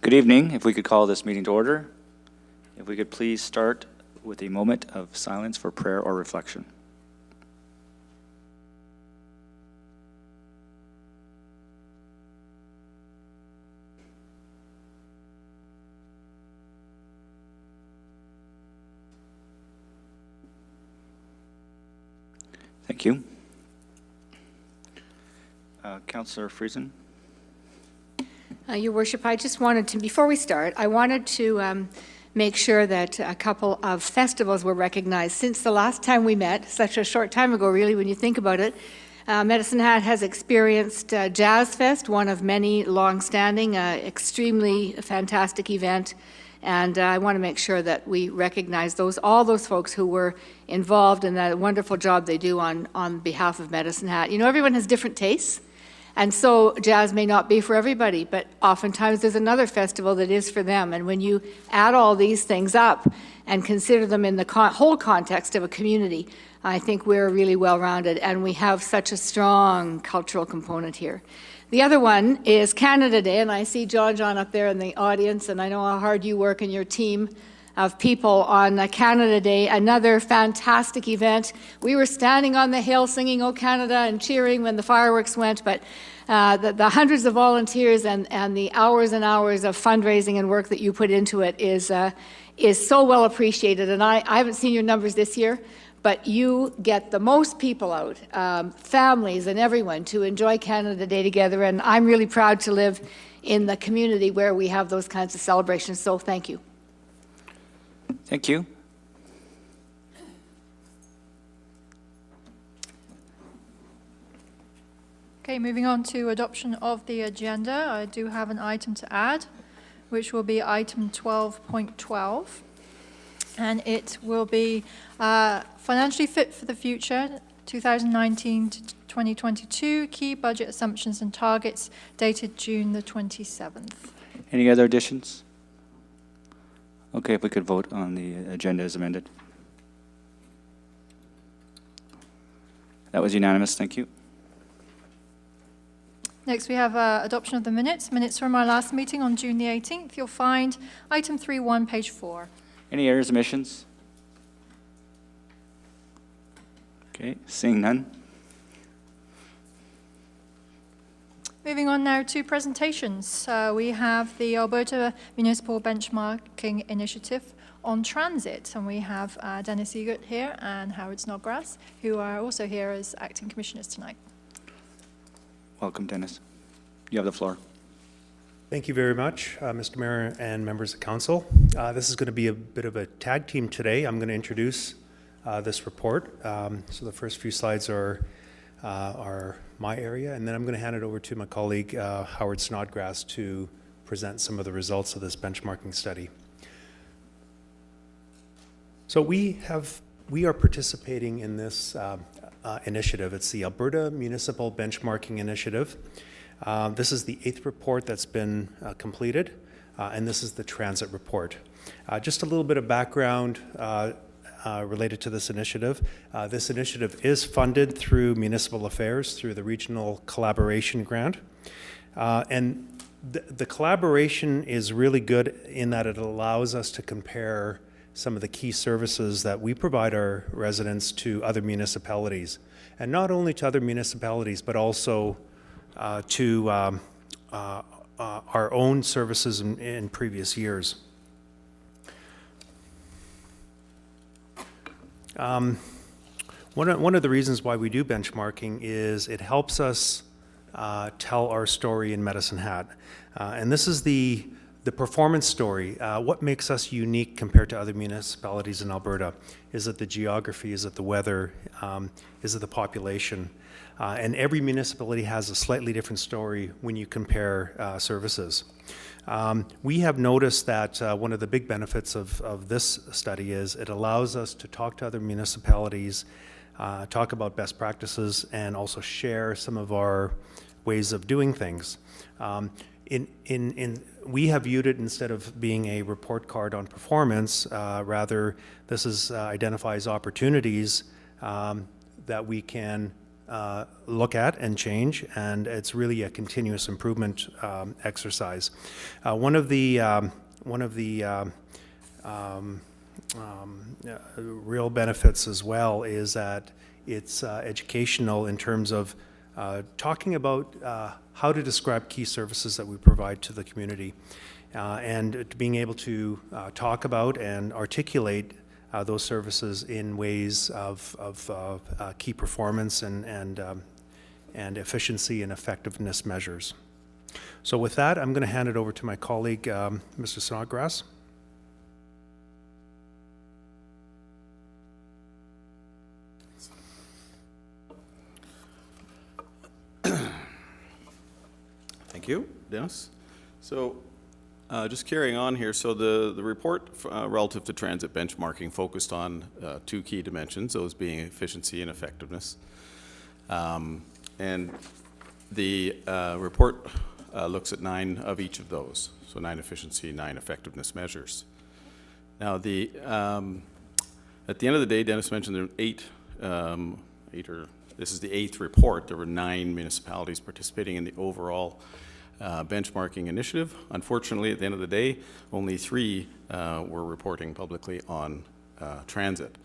Good evening. If we could call this meeting to order. If we could please start with a moment of silence for prayer or reflection. Thank you. Councillor Friesen. Your Worship, I just wanted to, before we start, I wanted to make sure that a couple of festivals were recognized. Since the last time we met, such a short time ago really when you think about it, Medicine Hat has experienced Jazz Fest, one of many long-standing, extremely fantastic event, and I want to make sure that we recognize all those folks who were involved in that wonderful job they do on behalf of Medicine Hat. You know, everyone has different tastes. And so jazz may not be for everybody, but oftentimes there's another festival that is for them. And when you add all these things up and consider them in the whole context of a community, I think we're really well-rounded, and we have such a strong cultural component here. The other one is Canada Day, and I see John up there in the audience, and I know how hard you work and your team of people on Canada Day, another fantastic event. We were standing on the hill singing "O Canada" and cheering when the fireworks went, but the hundreds of volunteers and the hours and hours of fundraising and work that you put into it is so well appreciated. And I haven't seen your numbers this year, but you get the most people out, families and everyone, to enjoy Canada Day together, and I'm really proud to live in the community where we have those kinds of celebrations, so thank you. Thank you. Okay, moving on to adoption of the agenda. I do have an item to add, which will be item 12.12. And it will be financially fit for the future, 2019 to 2022, key budget assumptions and targets, dated June the 27th. Any other additions? Okay, if we could vote on the agenda as amended. That was unanimous. Thank you. Next, we have adoption of the minutes. Minutes from our last meeting on June the 18th. You'll find item 3.1, page 4. Any errors, omissions? Okay, seeing none. Moving on now to presentations. We have the Alberta Municipal Benchmarking Initiative on transit, and we have Dennis Egert here and Howard Snodgrass, who are also here as acting commissioners tonight. Welcome, Dennis. You have the floor. Thank you very much, Mr. Mayor and members of council. This is going to be a bit of a tag team today. I'm going to introduce this report. So the first few slides are my area, and then I'm going to hand it over to my colleague Howard Snodgrass to present some of the results of this benchmarking study. So we are participating in this initiative. It's the Alberta Municipal Benchmarking Initiative. This is the 8th report that's been completed, and this is the transit report. Just a little bit of background related to this initiative. This initiative is funded through municipal affairs, through the Regional Collaboration Grant. And the collaboration is really good in that it allows us to compare some of the key services that we provide our residents to other municipalities. And not only to other municipalities, but also to our own services in previous years. One of the reasons why we do benchmarking is it helps us tell our story in Medicine Hat. And this is the performance story. What makes us unique compared to other municipalities in Alberta? Is it the geography? Is it the weather? Is it the population? And every municipality has a slightly different story when you compare services. We have noticed that one of the big benefits of this study is it allows us to talk to other municipalities, talk about best practices, and also share some of our ways of doing things. We have viewed it, instead of being a report card on performance, rather this identifies opportunities that we can look at and change, and it's really a continuous improvement exercise. One of the real benefits as well is that it's educational in terms of talking about how to describe key services that we provide to the community, and being able to talk about and articulate those services in ways of key performance and efficiency and effectiveness measures. So with that, I'm going to hand it over to my colleague, Mr. Snodgrass. Thank you, Dennis. So just carrying on here, so the report relative to transit benchmarking focused on two key dimensions, those being efficiency and effectiveness. And the report looks at 9 of each of those, so 9 efficiency, 9 effectiveness measures. Now, at the end of the day, Dennis mentioned there were this is the 8th report. There were 9 municipalities participating in the overall benchmarking initiative. Unfortunately, at the end of the day, only 3 were reporting publicly on transit.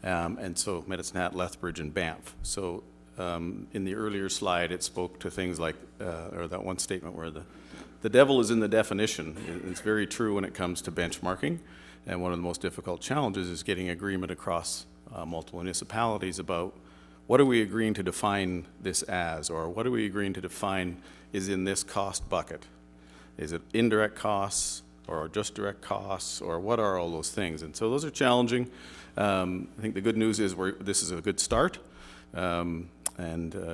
And so Medicine Hat, Lethbridge, and Banff. So in the earlier slide, it spoke to things like, or that one statement where the devil is in the definition. It's very true when it comes to benchmarking. And one of the most difficult challenges is getting agreement across multiple municipalities about what are we agreeing to define this as, or what are we agreeing to define is in this cost bucket? Is it indirect costs or just direct costs, or what are all those things? And so those are challenging. I think the good news is this is a good start, and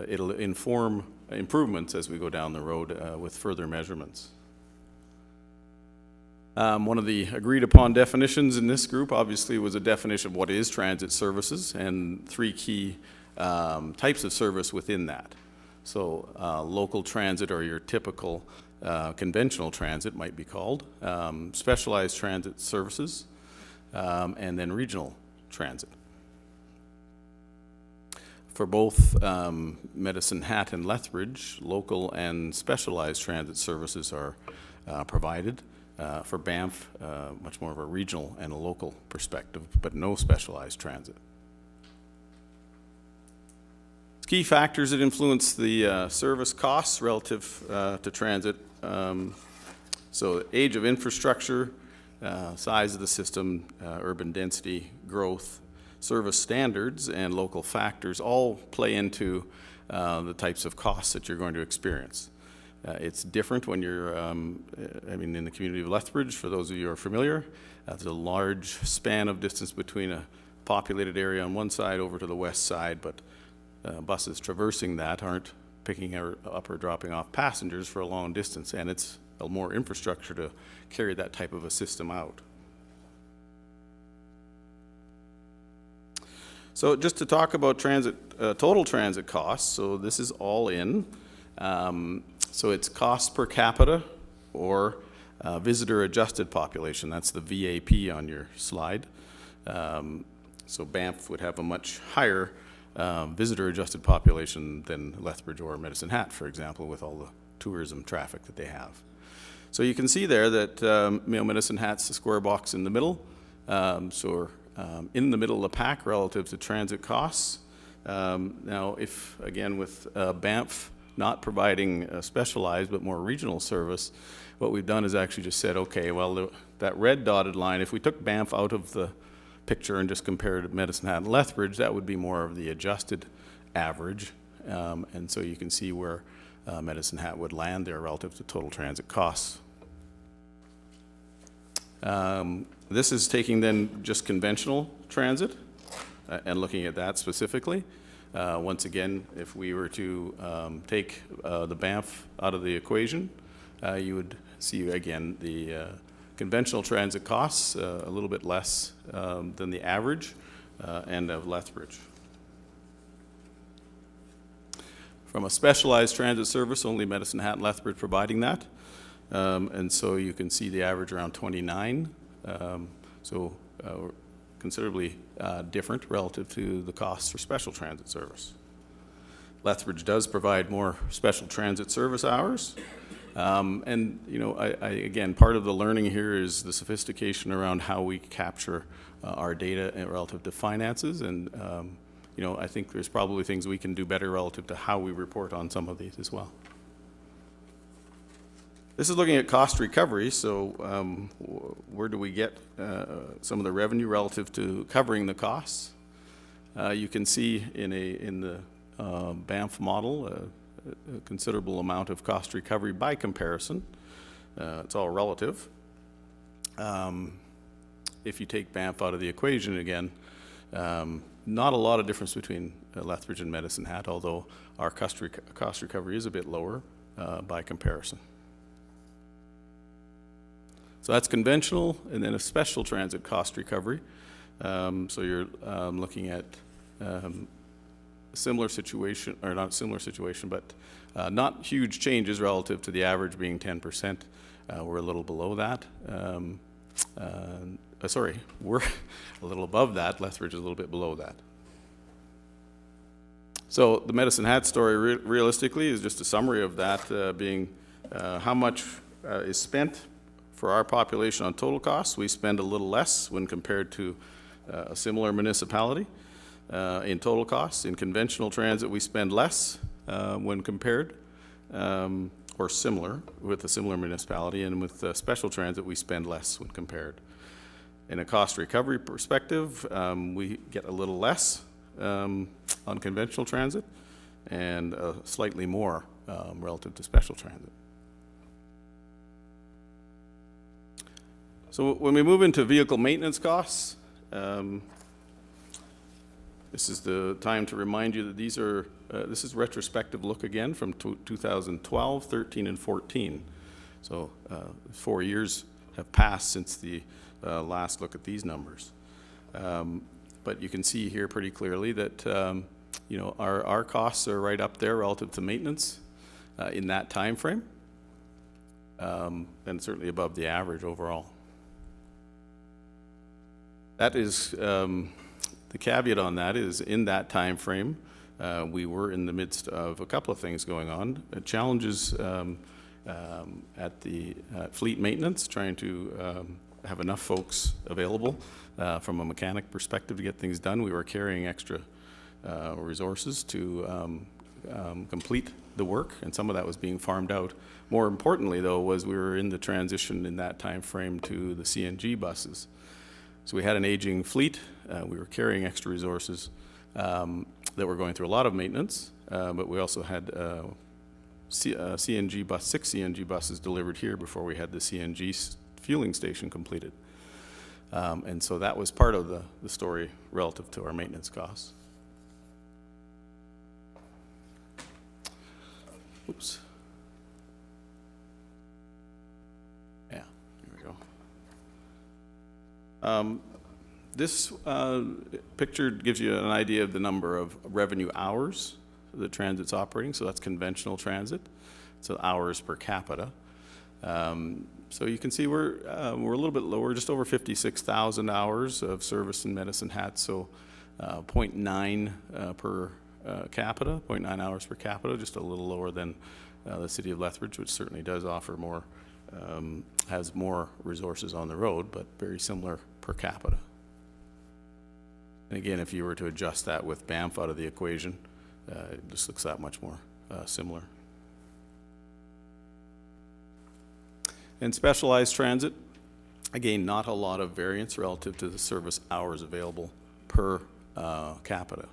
it'll inform improvements as we go down the road with further measurements. One of the agreed upon definitions in this group obviously was a definition of what is transit services, and 3 key types of service within that. So local transit, or your typical conventional transit might be called, specialized transit services, and then regional transit. For both Medicine Hat and Lethbridge, local and specialized transit services are provided. For Banff, much more of a regional and a local perspective, but no specialized transit. Key factors that influence the service costs relative to transit. So age of infrastructure, size of the system, urban density, growth, service standards, and local factors all play into the types of costs that you're going to experience. It's different when you're, in the community of Lethbridge, for those of you who are familiar, there's a large span of distance between a populated area on one side over to the west side, but buses traversing that aren't picking up or dropping off passengers for a long distance, and it's more infrastructure to carry that type of a system out. So just to talk about transit, total transit costs, so this is all in. So it's cost per capita or visitor adjusted population. That's the VAP on your slide. So Banff would have a much higher visitor adjusted population than Lethbridge or Medicine Hat, for example, with all the tourism traffic that they have. So you can see there that Medicine Hat's the square box in the middle. So in the middle of the pack relative to transit costs. Now, if, again, with Banff not providing a specialized but more regional service, what we've done is actually just said, okay, well, that red dotted line, if we took Banff out of the picture and just compared to Medicine Hat and Lethbridge, that would be more of the adjusted average. And so you can see where Medicine Hat would land there relative to total transit costs. This is taking then just conventional transit and looking at that specifically. Once again, if we were to take the Banff out of the equation, you would see again the conventional transit costs a little bit less than the average and of Lethbridge. From a specialized transit service, only Medicine Hat and Lethbridge providing that. And so you can see the average around 29. So considerably different relative to the costs for special transit service. Lethbridge does provide more special transit service hours. And, you know, again, part of the learning here is the sophistication around how we capture our data relative to finances. And, you know, I think there's probably things we can do better relative to how we report on some of these as well. This is looking at cost recovery. So where do we get some of the revenue relative to covering the costs? You can see in the Banff model a considerable amount of cost recovery by comparison. It's all relative. If you take Banff out of the equation again, not a lot of difference between Lethbridge and Medicine Hat, although our cost recovery is a bit lower by comparison. So that's conventional, and then a special transit cost recovery. So you're looking at similar situation, or not similar situation, but not huge changes relative to the average being 10%. We're a little below that. Sorry, we're a little above that. Lethbridge is a little bit below that. So the Medicine Hat story realistically is just a summary of that being how much is spent for our population on total costs. We spend a little less when compared to a similar municipality in total costs. In conventional transit, we spend less when compared, or similar with a similar municipality, and with special transit, we spend less when compared. In a cost recovery perspective, we get a little less on conventional transit and slightly more relative to special transit. So when we move into vehicle maintenance costs, this is the time to remind you that these are, this is retrospective look again from 2012, 13, and 14. So 4 years have passed since the last look at these numbers. But you can see here pretty clearly that you know, our costs are right up there relative to maintenance in that time frame, and certainly above the average overall. That is, the caveat on that is in that time frame, we were in the midst of a couple of things going on. Challenges at the fleet maintenance, trying to have enough folks available from a mechanic perspective to get things done. We were carrying extra resources to complete the work, and some of that was being farmed out. More importantly, though, was we were in the transition in that time frame to the CNG buses. So we had an aging fleet. We were carrying extra resources that were going through a lot of maintenance, but we also had CNG bus, 6 CNG buses delivered here before we had the CNG fueling station completed. And so that was part of the story relative to our maintenance costs. Oops. Yeah, here we go. This picture gives you an idea of the number of revenue hours the transit's operating, so that's conventional transit, so hours per capita. So you can see we're a little bit lower, just over 56,000 hours of service in Medicine Hat, so 0.9 per capita, 0.9 hours per capita, just a little lower than the city of Lethbridge, which certainly does offer more, has more resources on the road, but very similar per capita. And again, if you were to adjust that with Banff out of the equation, it just looks that much more similar. And specialized transit, again, not a lot of variance relative to the service hours available per capita.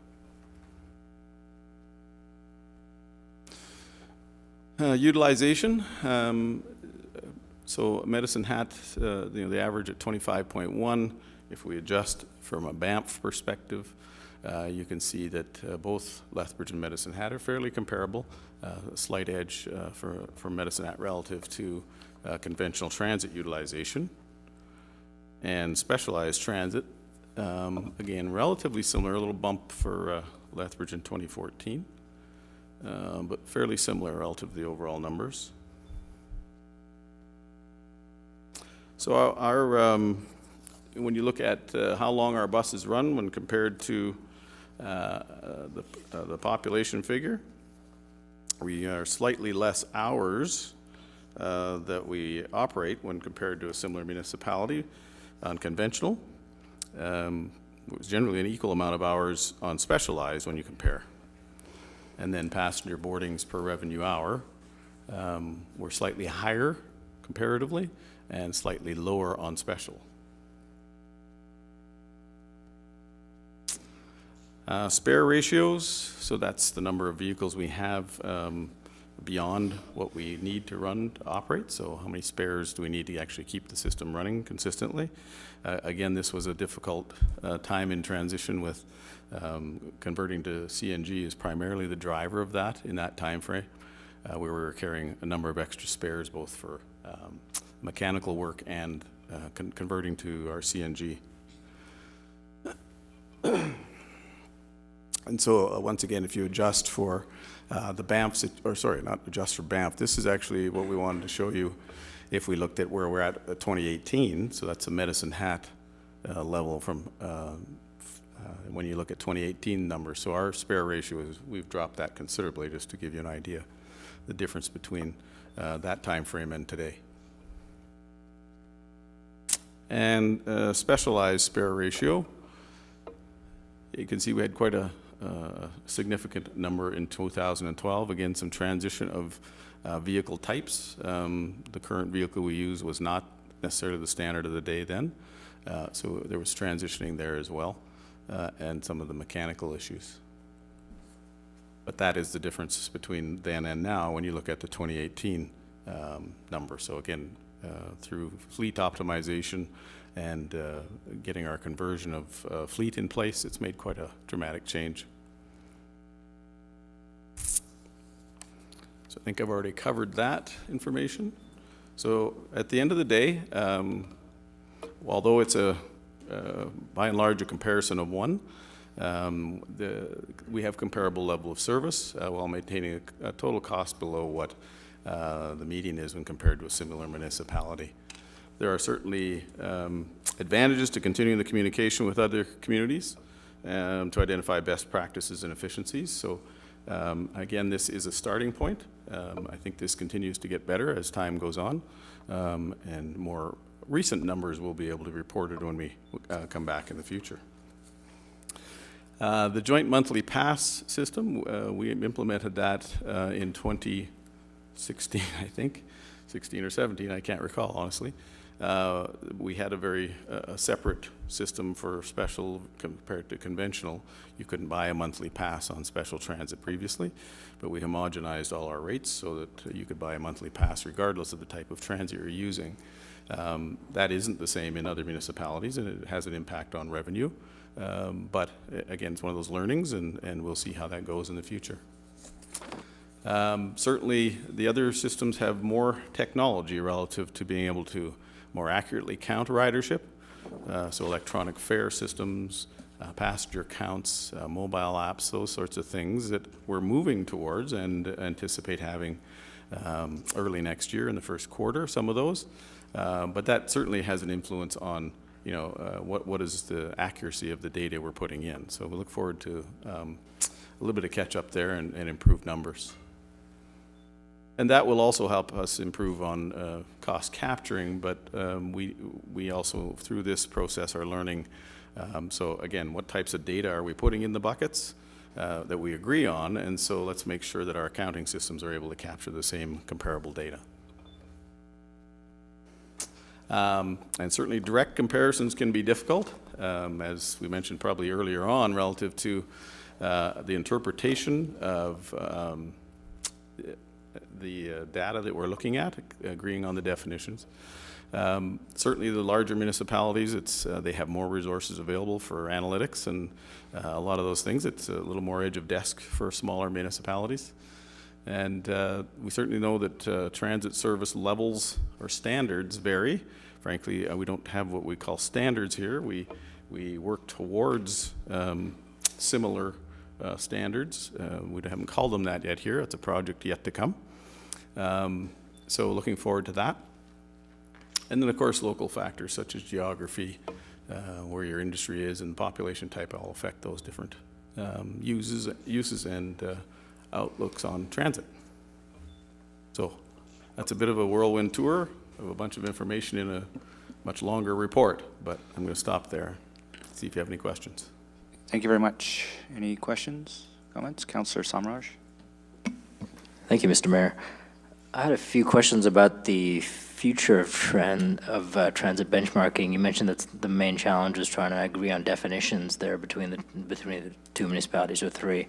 Utilization, so Medicine Hat, the average at 25.1. If we adjust from a Banff perspective, you can see that both Lethbridge and Medicine Hat are fairly comparable. A slight edge for Medicine Hat relative to conventional transit utilization. And specialized transit, again, relatively similar, a little bump for Lethbridge in 2014, but fairly similar relative to the overall numbers. So our when you look at how long our buses run when compared to the population figure, We are slightly less hours that we operate when compared to a similar municipality on conventional. It was generally an equal amount of hours on specialized when you compare. And then passenger boardings per revenue hour were slightly higher comparatively and slightly lower on special. Spare ratios, so that's the number of vehicles we have beyond what we need to run to operate. So how many spares do we need to actually keep the system running consistently? Again, this was a difficult time in transition with converting to CNG is primarily the driver of that in that time frame. We were carrying a number of extra spares both for mechanical work and converting to our CNG. And so once again, if you adjust for the Banff, or sorry, not adjust for Banff, this is actually what we wanted to show you if we looked at where we're at 2018. So that's a Medicine Hat level from when you look at 2018 numbers. So our spare ratio is, we've dropped that considerably, just to give you an idea, the difference between that time frame and today. And specialized spare ratio, you can see we had quite a significant number in 2012. Again, some transition of vehicle types. The current vehicle we use was not necessarily the standard of the day then. So there was transitioning there as well, and some of the mechanical issues. But that is the difference between then and now when you look at the 2018 number. So again, through fleet optimization and getting our conversion of fleet in place, it's made quite a dramatic change. So I think I've already covered that information. So at the end of the day, although it's by and large a comparison of one, we have comparable level of service while maintaining a total cost below what the median is when compared to a similar municipality. There are certainly advantages to continuing the communication with other communities to identify best practices and efficiencies. So again, this is a starting point. I think this continues to get better as time goes on, and more recent numbers will be able to be reported when we come back in the future. The joint monthly pass system, we implemented that in 2016, I think, 16 or 17, I can't recall, honestly. We had a very separate system for special compared to conventional. You couldn't buy a monthly pass on special transit previously, but we homogenized all our rates so that you could buy a monthly pass regardless of the type of transit you're using. That isn't the same in other municipalities, and it has an impact on revenue. But again, it's one of those learnings, and we'll see how that goes in the future. Certainly, the other systems have more technology relative to being able to more accurately count ridership. So electronic fare systems, passenger counts, mobile apps, those sorts of things that we're moving towards and anticipate having early next year in the first quarter, some of those. But that certainly has an influence on what is the accuracy of the data we're putting in. So we look forward to a little bit of catch up there and improved numbers. And that will also help us improve on cost capturing, but we also, through this process, are learning. So again, what types of data are we putting in the buckets that we agree on? And so let's make sure that our accounting systems are able to capture the same comparable data. And certainly direct comparisons can be difficult, as we mentioned probably earlier on, relative to the interpretation of the data that we're looking at, agreeing on the definitions. Certainly the larger municipalities, they have more resources available for analytics and a lot of those things. It's a little more edge of desk for smaller municipalities. And we certainly know that transit service levels or standards vary. Frankly, we don't have what we call standards here. We work towards similar standards. We haven't called them that yet here. It's a project yet to come. So looking forward to that. And then, of course, local factors such as geography, where your industry is, and population type all affect those different uses and outlooks on transit. So that's a bit of a whirlwind tour of a bunch of information in a much longer report, but I'm going to stop there, see if you have any questions. Thank you very much. Any questions, comments? Councillor Samraj? Thank you, Mr. Mayor. I had a few questions about the future of transit benchmarking. You mentioned that the main challenge was trying to agree on definitions there between the two municipalities or three.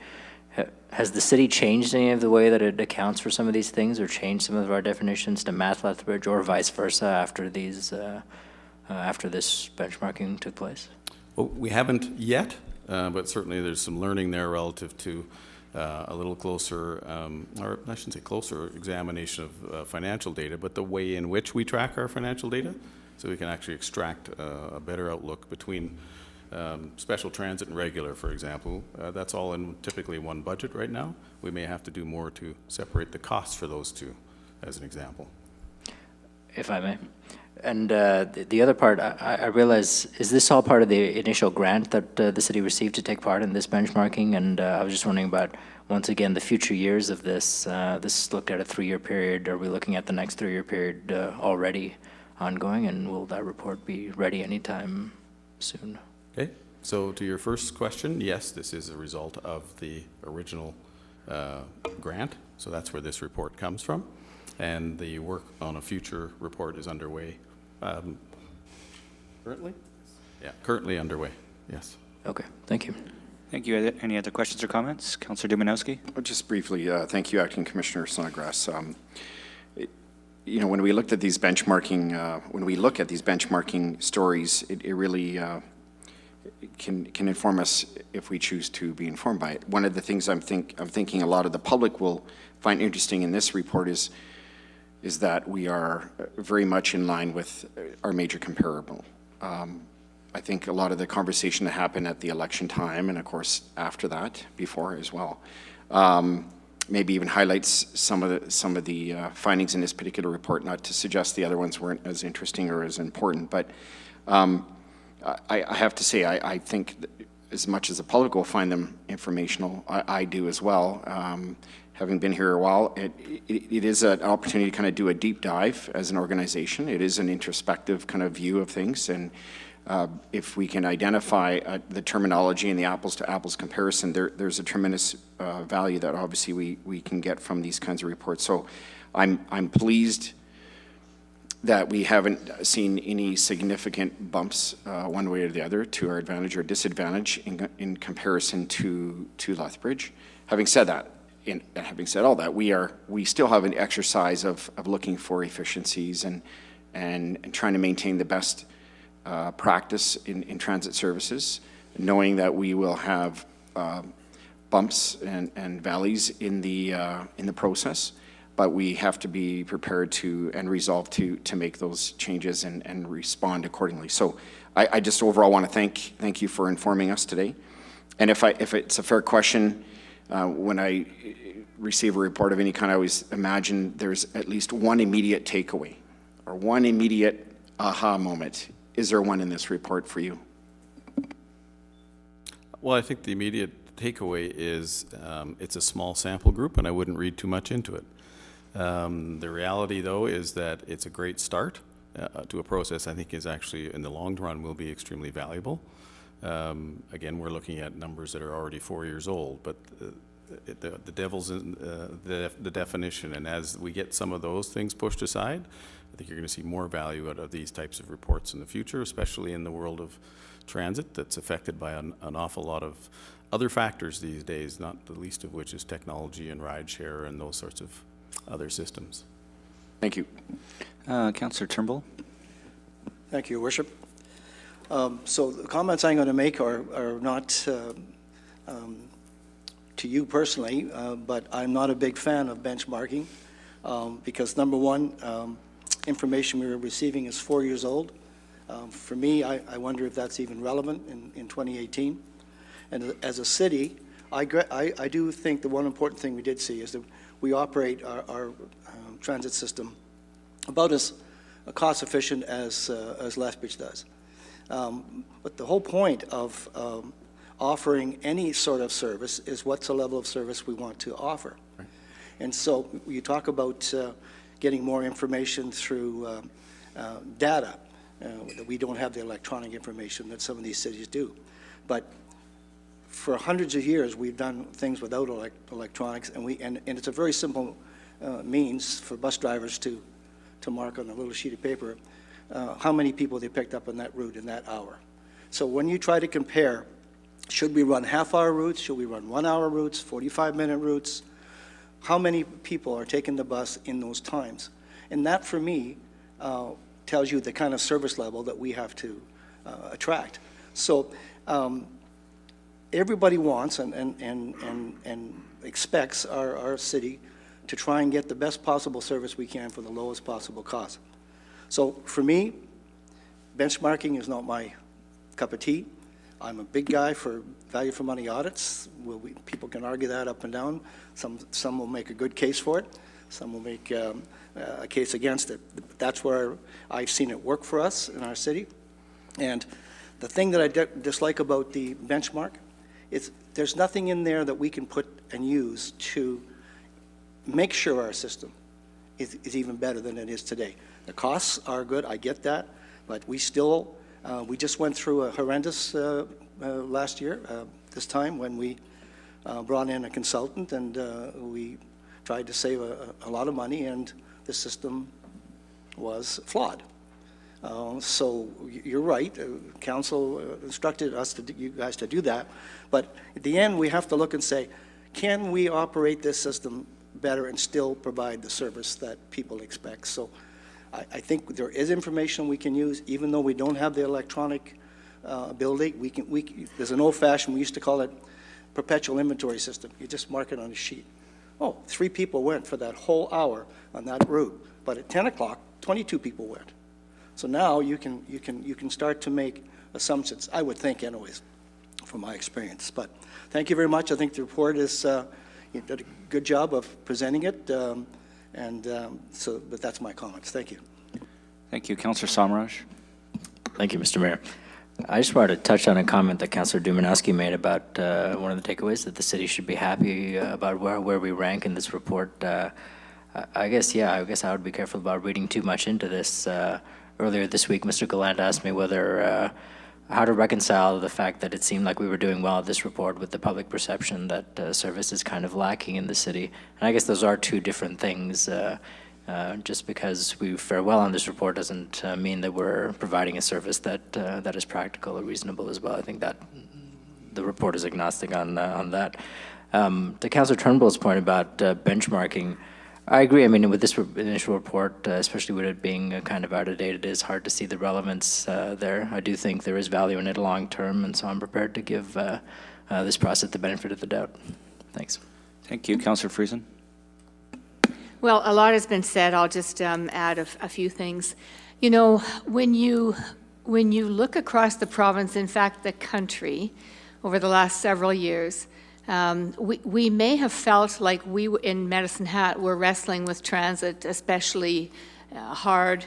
Has the city changed any of the way that it accounts for some of these things, or changed some of our definitions to match Lethbridge, or vice versa after this benchmarking took place? Well, we haven't yet, but certainly there's some learning there relative to a little closer, or I shouldn't say closer, examination of financial data, but the way in which we track our financial data, so we can actually extract a better outlook between special transit and regular, for example. That's all in typically one budget right now. We may have to do more to separate the costs for those two, as an example. If I may. And the other part, I realize, is this all part of the initial grant that the city received to take part in this benchmarking? And I was just wondering about, once again, the future years of this. This looked at a 3-year period. Are we looking at the next 3-year period already ongoing? And will that report be ready anytime soon? Okay, so to your first question, yes, this is a result of the original grant. So that's where this report comes from. And the work on a future report is underway. Currently? Yeah, currently underway, yes. Okay, thank you. Thank you. Any other questions or comments? Councillor Dumanowski? Just briefly, thank you, Acting Commissioner Snodgrass. When we looked at these benchmarking, stories, it really can inform us if we choose to be informed by it. One of the things I'm thinking a lot of the public will find interesting in this report is that we are very much in line with our major comparable. I think a lot of the conversation that happened at the election time, and of course after that, before as well, maybe even highlights some of the findings in this particular report. Not to suggest the other ones weren't as interesting or as important, but I have to say I think that as much as the public will find them informational, I do as well. Having been here a while, it is an opportunity to kind of do a deep dive as an organization. It is an introspective kind of view of things, and if we can identify the terminology and the apples to apples comparison, there's a tremendous value that obviously we can get from these kinds of reports. So I'm pleased that we haven't seen any significant bumps one way or the other to our advantage or disadvantage in comparison to Lethbridge. Having said that, having said all that, we still have an exercise of looking for efficiencies and trying to maintain the best practice in transit services, knowing that we will have bumps and valleys in the process, but we have to be prepared to and resolved to make those changes and respond accordingly. So I just overall want to thank you for informing us today. And if it's a fair question, when I receive a report of any kind, I always imagine there's at least one immediate takeaway or one immediate aha moment. Is there one in this report for you? Well, I think the immediate takeaway is it's a small sample group, and I wouldn't read too much into it. The reality, though, is that it's a great start to a process I think is actually, in the long run, will be extremely valuable. Again, we're looking at numbers that are already 4 years old, but the devil's in the definition, and as we get some of those things pushed aside, I think you're going to see more value out of these types of reports in the future, especially in the world of transit that's affected by an awful lot of other factors these days, not the least of which is technology and rideshare and those sorts of other systems. Thank you. Councillor Turnbull? Thank you, Your Worship. So the comments I'm going to make are not to you personally, but I'm not a big fan of benchmarking because, number one, information we were receiving is 4 years old. For me, I wonder if that's even relevant in 2018. And as a city, I do think the one important thing we did see is that we operate our transit system about as cost efficient as Lethbridge does. But the whole point of offering any sort of service is what's the level of service we want to offer. And so you talk about getting more information through data. That we don't have the electronic information that some of these cities do. But for hundreds of years, we've done things without electronics, and it's a very simple means for bus drivers to mark on a little sheet of paper how many people they picked up on that route in that hour. So when you try to compare, should we run half-hour routes, should we run 1-hour routes, 45-minute routes, how many people are taking the bus in those times? And that, for me, tells you the kind of service level that we have to attract. So everybody wants and expects our city to try and get the best possible service we can for the lowest possible cost. So for me, benchmarking is not my cup of tea. I'm a big guy for value for money audits. People can argue that up and down. Some will make a good case for it. Some will make a case against it. That's where I've seen it work for us in our city. And the thing that I dislike about the benchmark is there's nothing in there that we can put and use to make sure our system is even better than it is today. The costs are good, I get that, but we still, we just went through a horrendous last year, this time, when we brought in a consultant and we tried to save a lot of money, and the system was flawed. So you're right, council instructed us, you guys to do that, but at the end we have to look and say, can we operate this system better and still provide the service that people expect? So I think there is information we can use, even though we don't have the electronic ability. There's an old-fashioned, we used to call it perpetual inventory system. You just mark it on a sheet. Oh, 3 people went for that whole hour on that route, but at 10 o'clock, 22 people went. So now you can start to make assumptions, I would think anyways, from my experience. But thank you very much. I think the report is, you did a good job of presenting it, but that's my comments. Thank you. Thank you. Councillor Samraj. Thank you, Mr. Mayor. I just wanted to touch on a comment that Councillor Dumanowski made about one of the takeaways, that the city should be happy about where we rank in this report. I guess I would be careful about reading too much into this. Earlier this week, Mr. Gallant asked me whether how to reconcile the fact that it seemed like we were doing well at this report with the public perception that service is kind of lacking in the city. And I guess those are two different things. Just because we fare well on this report doesn't mean that we're providing a service that is practical or reasonable as well. I think that the report is agnostic on that. To Councillor Turnbull's point about benchmarking, I agree. I mean, with this initial report, especially with it being kind of out of date, it is hard to see the relevance there. I do think there is value in it long term, and so I'm prepared to give this process the benefit of the doubt. Thanks. Thank you. Councillor Friesen. Well, a lot has been said. I'll just add a few things. You know, when you look across the province, in fact, the country, over the last several years, we may have felt like we in Medicine Hat were wrestling with transit especially hard.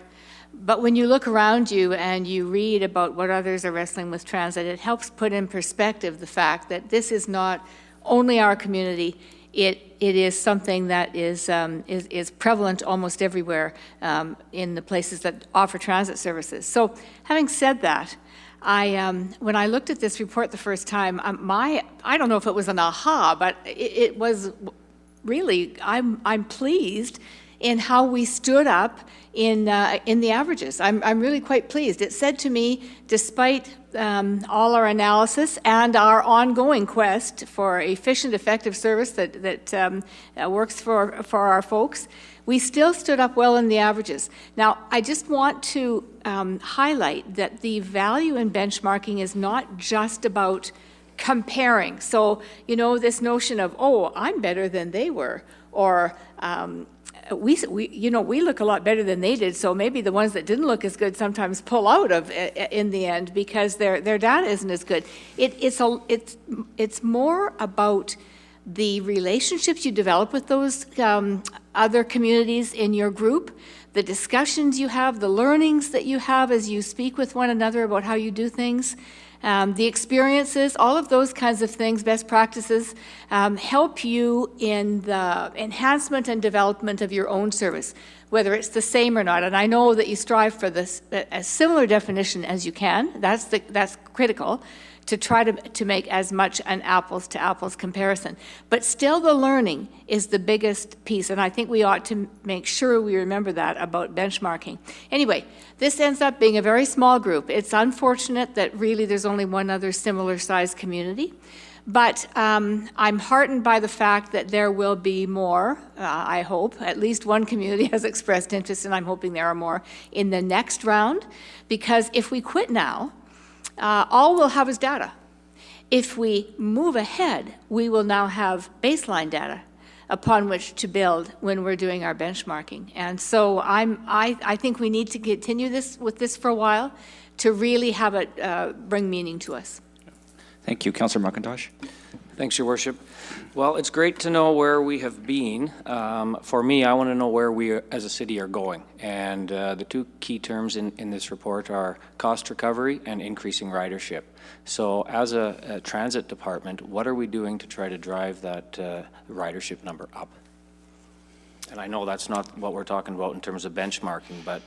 But when you look around you and you read about what others are wrestling with transit, it helps put in perspective the fact that this is not only our community. It is something that is prevalent almost everywhere in the places that offer transit services. So having said that, when I looked at this report the first time, I don't know if it was an aha, but it was really, I'm pleased in how we stood up in the averages. I'm really quite pleased. It said to me, despite all our analysis and our ongoing quest for efficient, effective service that works for our folks, we still stood up well in the averages. Now, I just want to highlight that the value in benchmarking is not just about comparing. So, you know, this notion of, oh, I'm better than they were, or we look a lot better than they did, so maybe the ones that didn't look as good sometimes pull out of in the end because their data isn't as good. It's more about the relationships you develop with those other communities in your group, the discussions you have, the learnings that you have as you speak with one another about how you do things. The experiences, all of those kinds of things, best practices, help you in the enhancement and development of your own service, whether it's the same or not. And I know that you strive for this, a similar definition as you can. That's critical, to try to make as much an apples-to-apples comparison. But still, the learning is the biggest piece, and I think we ought to make sure we remember that about benchmarking. Anyway, this ends up being a very small group. It's unfortunate that really there's only one other similar-sized community, but I'm heartened by the fact that there will be more, I hope. At least one community has expressed interest, and I'm hoping there are more in the next round, because if we quit now, all we'll have is data. If we move ahead, we will now have baseline data upon which to build when we're doing our benchmarking. And so I think we need to continue with this for a while to really have it bring meaning to us. Thank you. Councillor McIntosh? Thanks, Your Worship. Well, it's great to know where we have been. For me, I want to know where we as a city are going. And the two key terms in this report are cost recovery and increasing ridership. So as a transit department, what are we doing to try to drive that ridership number up? And I know that's not what we're talking about in terms of benchmarking, but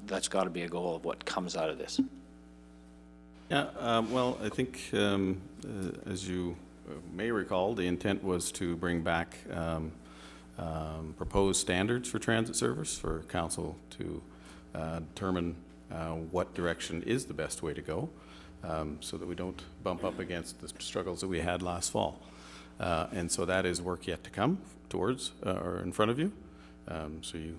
that's got to be a goal of what comes out of this. Yeah, well, I think, as you may recall, the intent was to bring back proposed standards for transit service for council to determine what direction is the best way to go, so that we don't bump up against the struggles that we had last fall. And so that is work yet to come towards or in front of you. So you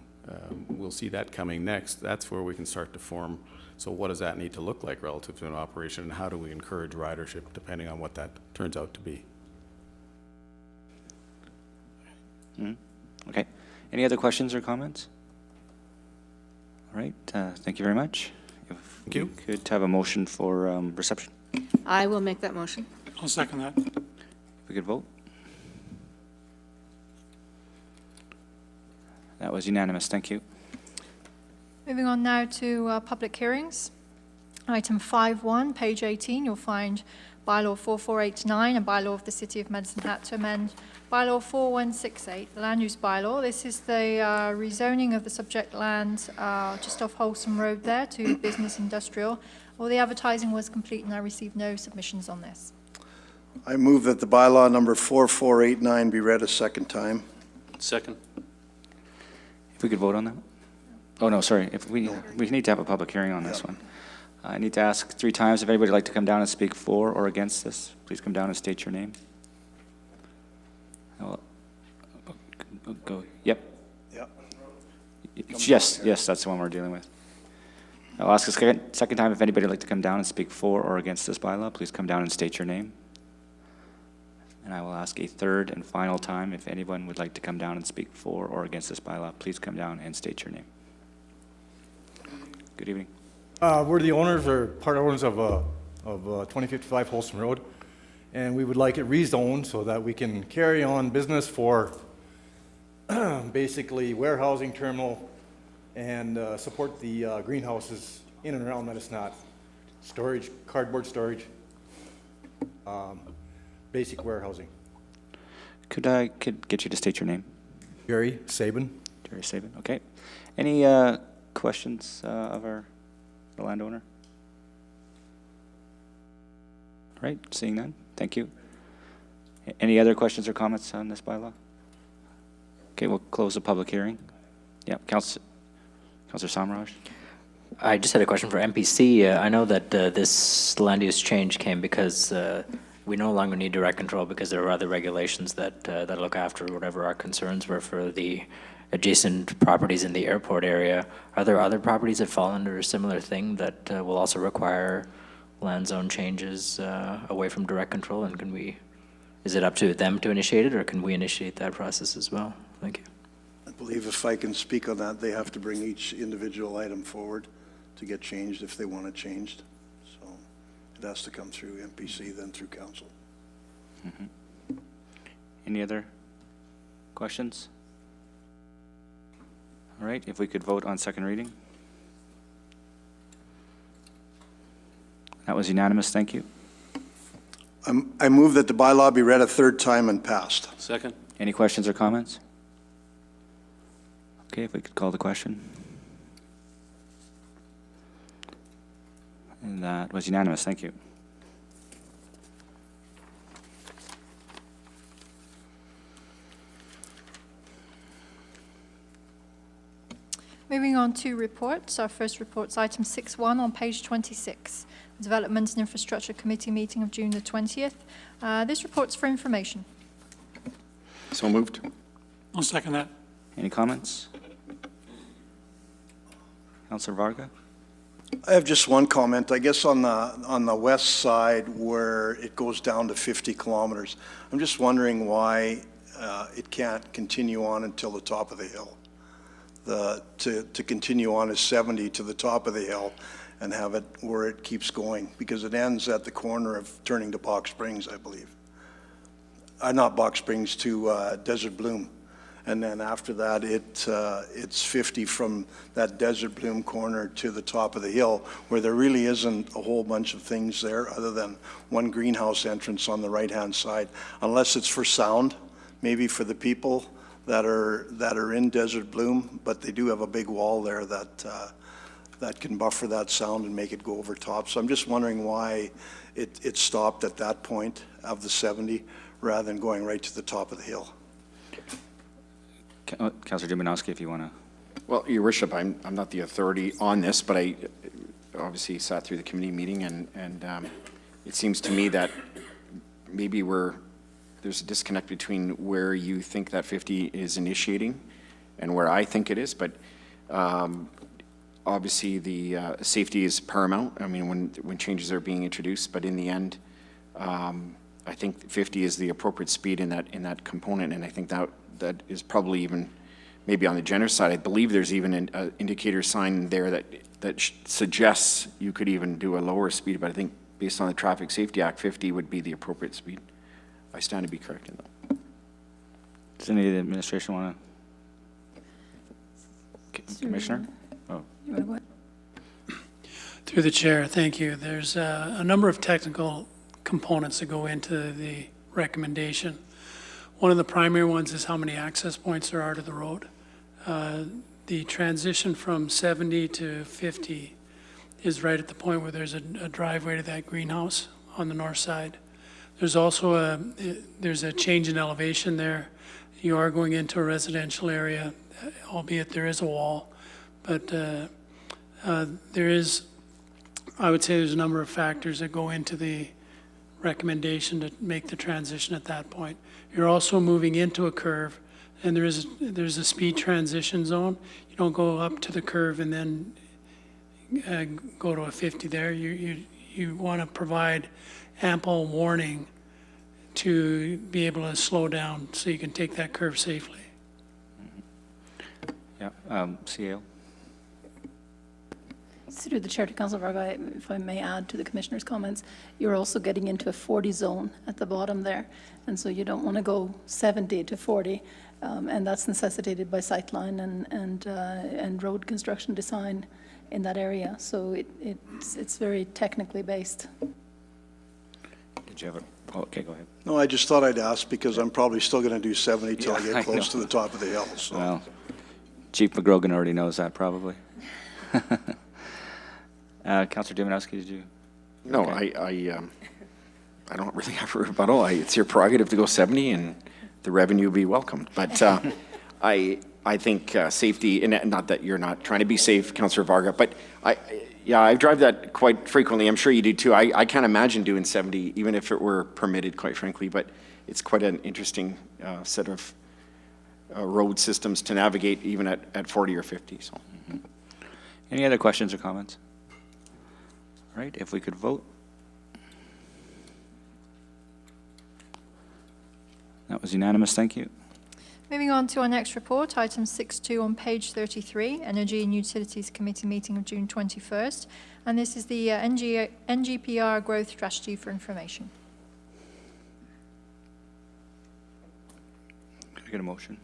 will see that coming next. That's where we can start to form. So what does that need to look like relative to an operation, and how do we encourage ridership depending on what that turns out to be? Okay. Any other questions or comments? All right. Thank you very much. If Thank you. we could have a motion for reception. I will make that motion. I'll second that. If we could vote. That was unanimous. Thank you. Moving on now to public hearings. Item 5.1, page 18, you'll find Bylaw 4489, a bylaw of the City of Medicine Hat to amend Bylaw 4168, the land use bylaw. This is the rezoning of the subject land just off Wholesome Road there to business industrial. All the advertising was complete and I received no submissions on this. I move that the bylaw number 4489 be read a second time. Second. If we could vote on that. Oh, no, sorry. If we need to have a public hearing on this one. I need to ask 3 times if anybody would like to come down and speak for or against this. Please come down and state your name. Go. Yep. Yep. Yes, that's the one we're dealing with. I'll ask a second time if anybody would like to come down and speak for or against this bylaw. Please come down and state your name. And I will ask a third and final time if anyone would like to come down and speak for or against this bylaw. Please come down and state your name. Good evening. We're the owners or part owners of 2055 Wholesome Road, and we would like it rezoned so that we can carry on business for basically warehousing terminal and support the greenhouses in and around Medicine Hat. Storage, cardboard storage, basic warehousing. Could I get you to state your name? Jerry Sabin. Jerry Sabin, okay. Any questions of the landowner? All right, seeing none, thank you. Any other questions or comments on this bylaw? Okay, we'll close the public hearing. Yeah, Councillor Samraj? I just had a question for MPC. I know that this land use change came because we no longer need direct control because there are other regulations that look after whatever our concerns were for the adjacent properties in the airport area. Are there other properties that fall under a similar thing that will also require land zone changes away from direct control? And is it up to them to initiate it, or can we initiate that process as well? Thank you. I believe if I can speak on that, they have to bring each individual item forward to get changed if they want it changed. So it has to come through MPC, then through council. Mm-hmm. Any other questions? All right, if we could vote on second reading. That was unanimous, thank you. I move that the bylaw be read a third time and passed. Second. Any questions or comments? Okay, if we could call the question. And that was unanimous, thank you. Moving on to reports. Our first report's item 6.1 on page 26. Development and Infrastructure Committee meeting of June the 20th. This report's for information. So moved. I'll second that. Any comments? Councillor Varga? I have just one comment. I guess on the west side where it goes down to 50 kilometers, I'm just wondering why it can't continue on until the top of the hill. To continue on is 70 to the top of the hill and have it where it keeps going, because it ends at the corner of turning to Box Springs, I believe. Not Box Springs, to Desert Bloom. And then after that, it's 50 from that Desert Bloom corner to the top of the hill, where there really isn't a whole bunch of things there other than one greenhouse entrance on the right-hand side, unless it's for sound, maybe for the people that are in Desert Bloom, but they do have a big wall there that can buffer that sound and make it go over top. So I'm just wondering why it stopped at that point of the 70 rather than going right to the top of the hill. Councillor Dumanowski, if you want to. Well, Your Worship, I'm not the authority on this, but I obviously sat through the committee meeting, and it seems to me that maybe there's a disconnect between where you think that 50 is initiating and where I think it is, but obviously the safety is paramount. I mean, when changes are being introduced, but in the end, I think 50 is the appropriate speed in that component, and I think that is probably even maybe on the generous side. I believe there's even an indicator sign there that suggests you could even do a lower speed, but I think based on the Traffic Safety Act, 50 would be the appropriate speed. I stand to be corrected, though. Does any of the administration want to? Commissioner? Oh. You want to go ahead? Through the chair, thank you. There's a number of technical components that go into the recommendation. One of the primary ones is how many access points there are to the road. The transition from 70 to 50 is right at the point where there's a driveway to that greenhouse on the north side. There's also there's a change in elevation there. You are going into a residential area, albeit there is a wall, but there is, I would say there's a number of factors that go into the recommendation to make the transition at that point. You're also moving into a curve, and there's a speed transition zone. You don't go up to the curve and then go to a 50 there. You want to provide ample warning to be able to slow down so you can take that curve safely. Yeah, CAO. Through the chair to Councillor Varga, if I may add to the Commissioner's comments, you're also getting into a 40 zone at the bottom there, and so you don't want to go 70 to 40, and that's necessitated by sightline and road construction design in that area. So it's very technically based. Did you have a? Oh, okay, go ahead. No, I just thought I'd ask because I'm probably still going to do 70 till I Yeah, I get close to know. the top of the hill. So. Well, Chief McGrogan already knows that probably. Councillor Dumanowski, did you? No, Okay. I don't really have a rebuttal. It's your prerogative to go 70, and the revenue will be welcomed. But I think safety, and not that you're not trying to be safe, Councillor Varga, but I drive that quite frequently. I'm sure you do too. I can't imagine doing 70, even if it were permitted, quite frankly, but it's quite an interesting set of road systems to navigate even at 40 or 50. So. Any other questions or comments? All right, if we could vote. That was unanimous, thank you. Moving on to our next report, item 6.2 on page 33, Energy and Utilities Committee meeting of June 21st. And this is the NGPR Growth Strategy for Information. Could I get a motion?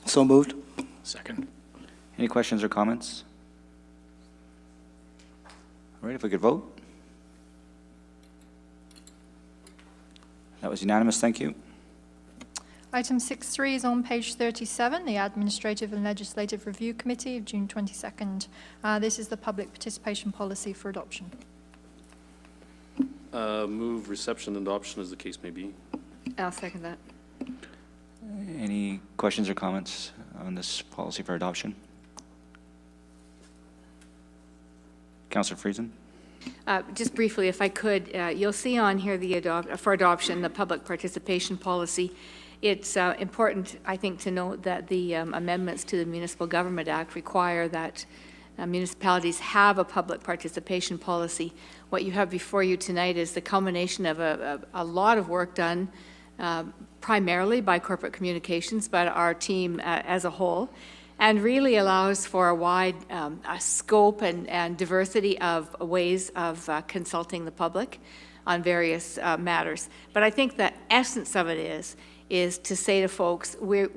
So moved. Second. Any questions or comments? All right, if we could vote. That was unanimous, thank you. Item 6.3 is on page 37, the Administrative and Legislative Review Committee of June 22nd. This is the public participation policy for adoption. Move reception and adoption as the case may be. I'll second that. Any questions or comments on this policy for adoption? Councillor Friesen? Just briefly, if I could, you'll see on here for adoption, the public participation policy. It's important, I think, to note that the amendments to the Municipal Government Act require that municipalities have a public participation policy. What you have before you tonight is the culmination of a lot of work done primarily by corporate communications, but our team as a whole, and really allows for a wide scope and diversity of ways of consulting the public on various matters. But I think the essence of it is to say to folks, we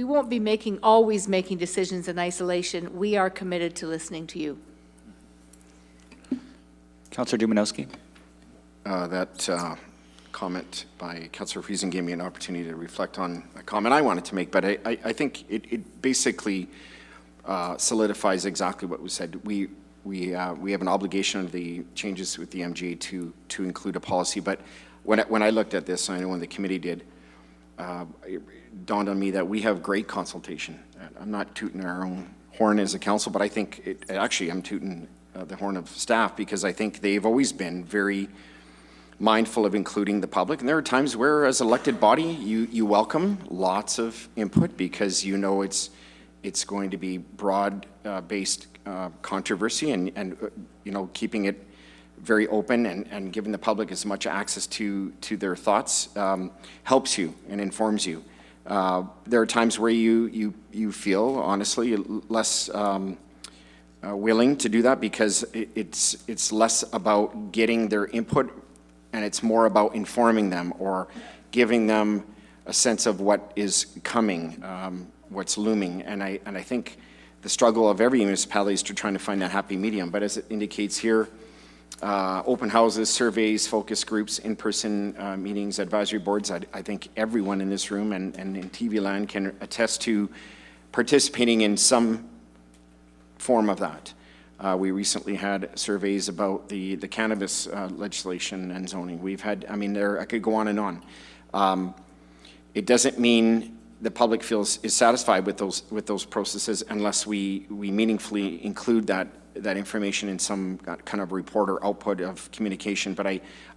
won't be always making decisions in isolation. We are committed to listening to you. Councillor Dumanowski? That comment by Councillor Friesen gave me an opportunity to reflect on a comment I wanted to make, but I think it basically solidifies exactly what was said. We have an obligation under the changes with the MGA to include a policy, but when I looked at this, I know when the committee did, it dawned on me that we have great consultation. I'm not tooting our own horn as a council, but I think actually I'm tooting the horn of staff, because I think they've always been very mindful of including the public. And there are times where, as elected body, you welcome lots of input, because you know it's going to be broad-based controversy, and you know, keeping it very open and giving the public as much access to their thoughts helps you and informs you. There are times where you feel, honestly, less willing to do that, because it's less about getting their input, and it's more about informing them or giving them a sense of what is coming, what's looming. And I think the struggle of every municipality is to trying to find that happy medium. But as it indicates here, open houses, surveys, focus groups, in-person meetings, advisory boards, I think everyone in this room and in TV land can attest to participating in some form of that. We recently had surveys about the cannabis legislation and zoning. We've had, I mean, I could go on and on. It doesn't mean the public is satisfied with those processes unless we meaningfully include that information in some kind of report or output of communication. But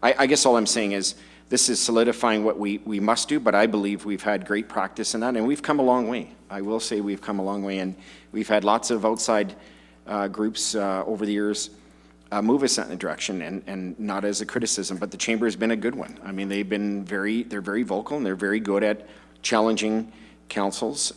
I guess all I'm saying is this is solidifying what we must do, but I believe we've had great practice in that, and we've come a long way. I will say we've come a long way, and we've had lots of outside groups over the years move us in that direction, and not as a criticism, but the chamber has been a good one. I mean, they're very vocal, and they're very good at challenging councils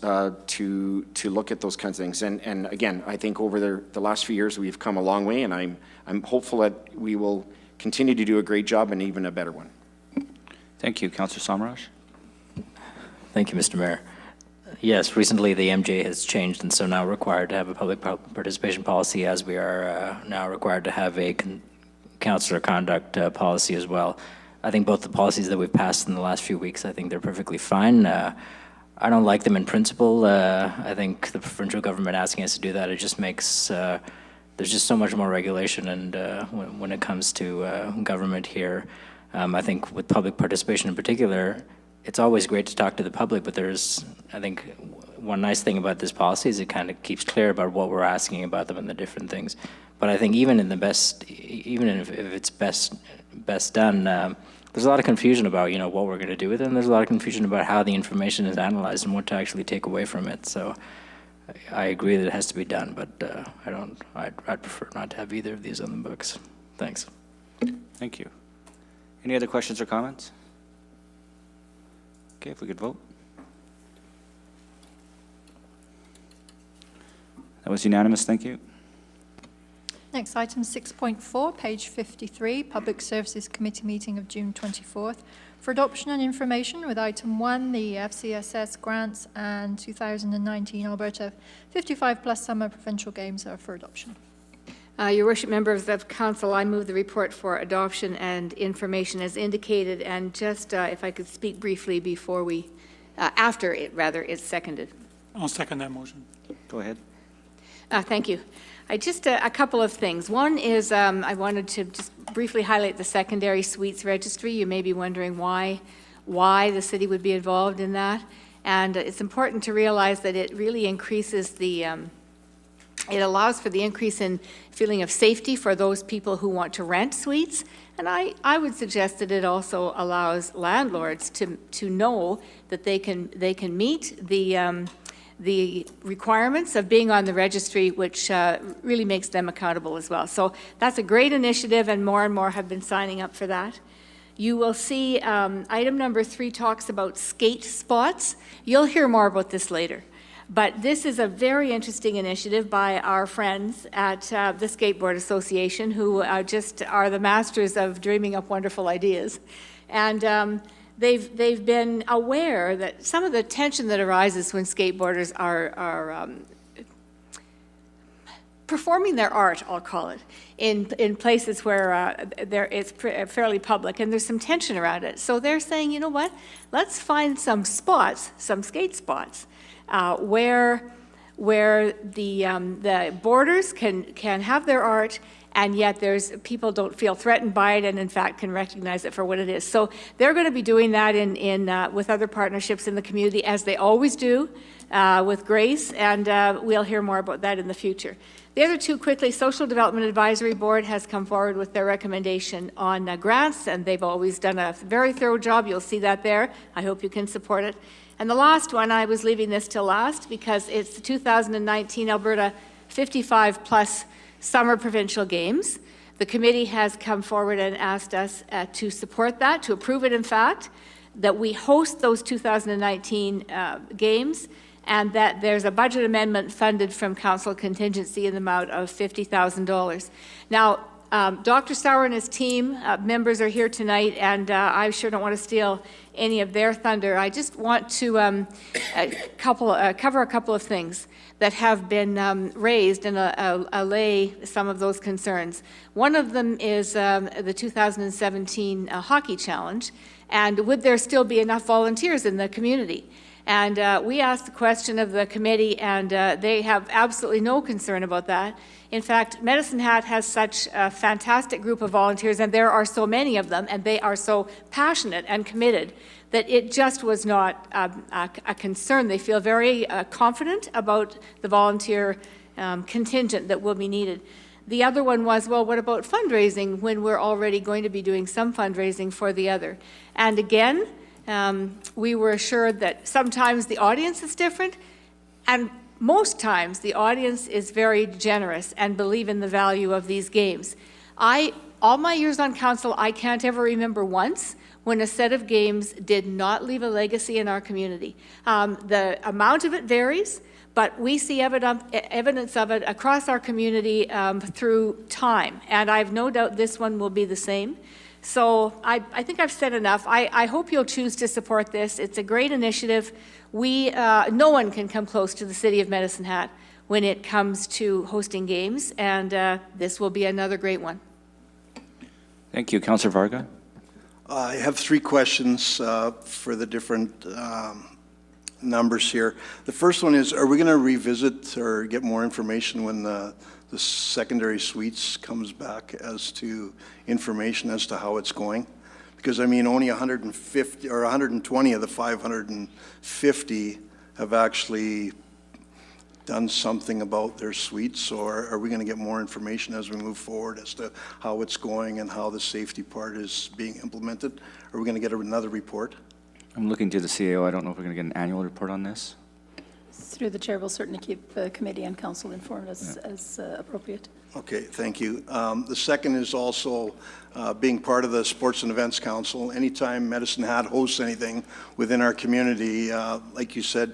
to look at those kinds of things. And again, I think over the last few years we've come a long way, and I'm hopeful that we will continue to do a great job and even a better one. Thank you. Councillor Samraj? Thank you, Mr. Mayor. Yes, recently the MJ has changed, and so now required to have a public participation policy, as we are now required to have a councillor conduct policy as well. I think both the policies that we've passed in the last few weeks, I think they're perfectly fine. I don't like them in principle. I think the provincial government asking us to do that, it just makes, there's just so much more regulation, and when it comes to government here, I think with public participation in particular, it's always great to talk to the public, but there's, I think, one nice thing about this policy is it kind of keeps clear about what we're asking about them and the different things. But I think even if it's best done, there's a lot of confusion about, what we're going to do with it, and there's a lot of confusion about how the information is analyzed and what to actually take away from it. So I agree that it has to be done, but I'd prefer not to have either of these on the books. Thanks. Thank you. Any other questions or comments? Okay, if we could vote. That was unanimous, thank you. Next, item 6.4, page 53, Public Services Committee meeting of June 24th. For adoption and information with item 1, the FCSS grants and 2019 Alberta 55 Plus Summer Provincial Games are for adoption. Your worship, members of council, I move the report for adoption and information as indicated, and just if I could speak briefly before we, after it, rather, it's seconded. I'll second that motion. Go ahead. Thank you. I just, a couple of things. One is I wanted to just briefly highlight the secondary suites registry. You may be wondering why the city would be involved in that. And it's important to realize that it really increases the, it allows for the increase in feeling of safety for those people who want to rent suites. And I would suggest that it also allows landlords to know that they can meet the requirements of being on the registry, which really makes them accountable as well. So that's a great initiative, and more have been signing up for that. You will see item number 3 talks about skate spots. You'll hear more about this later. But this is a very interesting initiative by our friends at the Skateboard Association, who just are the masters of dreaming up wonderful ideas. And they've been aware that some of the tension that arises when skateboarders are performing their art, I'll call it, in places where it's fairly public, and there's some tension around it. So they're saying, you know what, let's find some spots, some skate spots, where the boarders can have their art, and yet people don't feel threatened by it, and in fact can recognize it for what it is. So they're going to be doing that with other partnerships in the community, as they always do with Grace, and we'll hear more about that in the future. The other two, quickly, Social Development Advisory Board has come forward with their recommendation on grants, and they've always done a very thorough job. You'll see that there. I hope you can support it. And the last one, I was leaving this till last because it's the 2019 Alberta 55+ Summer Provincial Games. The committee has come forward and asked us to support that, to approve it, in fact, that we host those 2019 games, and that there's a budget amendment funded from council contingency in the amount of $50,000. Now, Dr. Sauer and his team members are here tonight, and I sure don't want to steal any of their thunder. I just want to cover a couple of things that have been raised and allay some of those concerns. One of them is the 2017 Hockey Challenge, and would there still be enough volunteers in the community? And we asked the question of the committee, and they have absolutely no concern about that. In fact, Medicine Hat has such a fantastic group of volunteers, and there are so many of them, and they are so passionate and committed that it just was not a concern. They feel very confident about the volunteer contingent that will be needed. The other one was, well, what about fundraising when we're already going to be doing some fundraising for the other? And again, we were assured that sometimes the audience is different, and most times the audience is very generous and believe in the value of these games. All my years on council, I can't ever remember once when a set of games did not leave a legacy in our community. The amount of it varies, but we see evidence of it across our community through time, and I have no doubt this one will be the same. So I think I've said enough. I hope you'll choose to support this. It's a great initiative. No one can come close to the City of Medicine Hat when it comes to hosting games, and this will be another great one. Thank you. Councillor Varga? I have 3 questions for the different numbers here. The first one is, are we going to revisit or get more information when the secondary suites comes back as to information as to how it's going? Because, I mean, only 150 or 120 of the 550 have actually done something about their suites, or are we going to get more information as we move forward as to how it's going and how the safety part is being implemented? Are we going to get another report? I'm looking to the CAO. I don't know if we're going to get an annual report on this. Through the chair, will certainly keep committee and council informed as appropriate. Okay, thank you. The second is also being part of the Sports and Events Council. Anytime Medicine Hat hosts anything within our community, like you said,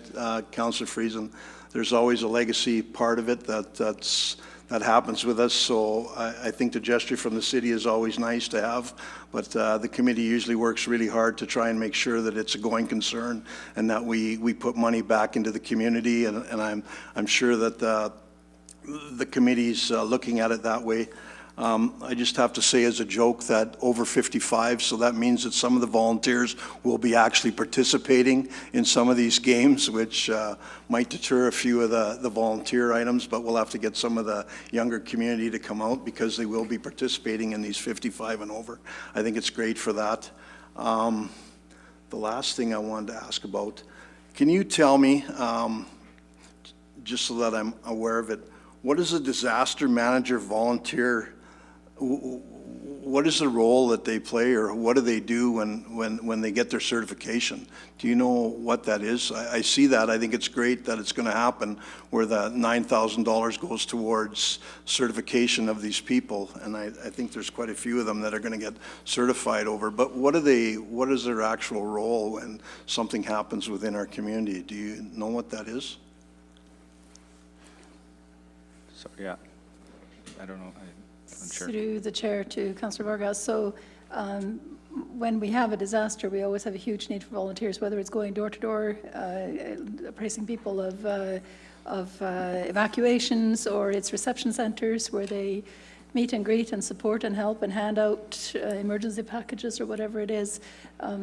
Councillor Friesen, there's always a legacy part of it that happens with us. So I think the gesture from the city is always nice to have, but the committee usually works really hard to try and make sure that it's a going concern and that we put money back into the community. And I'm sure that the committee's looking at it that way. I just have to say as a joke that over 55, so that means that some of the volunteers will be actually participating in some of these games, which might deter a few of the volunteer items, but we'll have to get some of the younger community to come out because they will be participating in these 55 and over. I think it's great for that. The last thing I wanted to ask about, can you tell me, just so that I'm aware of it, what is a disaster manager volunteer? What is the role that they play, or what do they do when they get their certification? Do you know what that is? I see that. I think it's great that it's going to happen, where the $9,000 goes towards certification of these people, and I think there's quite a few of them that are going to get certified over. But what is their actual role when something happens within our community? Do you know what that is? So, yeah, I don't know. I'm sure. Through the chair to Councillor Vargas. So when we have a disaster, we always have a huge need for volunteers, whether it's going door to door, appraising people of evacuations, or it's reception centres where they meet and greet and support and help and hand out emergency packages or whatever it is.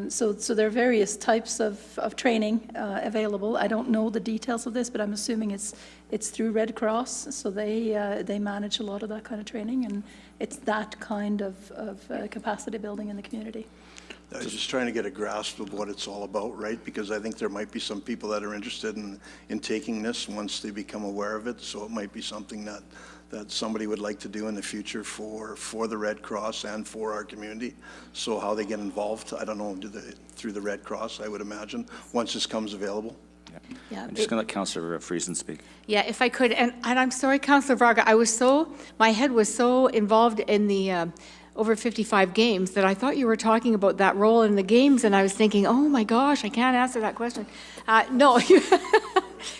So there are various types of training available. I don't know the details of this, but I'm assuming it's through Red Cross, so they manage a lot of that kind of training, and it's that kind of capacity building in the community. I was just trying to get a grasp of what it's all about, right? Because I think there might be some people that are interested in taking this once they become aware of it, so it might be something that somebody would like to do in the future for the Red Cross and for our community. So how they get involved, I don't know, through the Red Cross, I would imagine, once this comes available. Yeah, I'm just going to let Councillor Friesen speak. Yeah, if I could, and I'm sorry, Councillor Varga, my head was so involved in the over 55 games that I thought you were talking about that role in the games, and I was thinking, oh my gosh, I can't answer that question. No,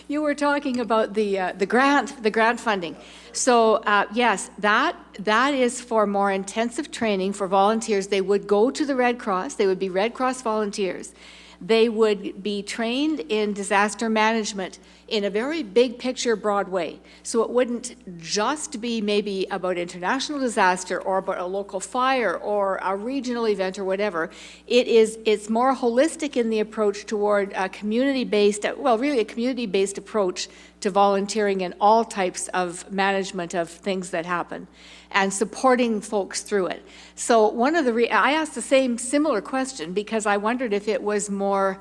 you were talking about the grant funding. So yes, that is for more intensive training for volunteers. They would go to the Red Cross. They would be Red Cross volunteers. They would be trained in disaster management in a very big picture, broad way. So it wouldn't just be maybe about international disaster or about a local fire or a regional event or whatever. It's more holistic in the approach toward a community-based, well, really a community-based approach to volunteering in all types of management of things that happen and supporting folks through it. So one of the, I asked the same similar question because I wondered if it was more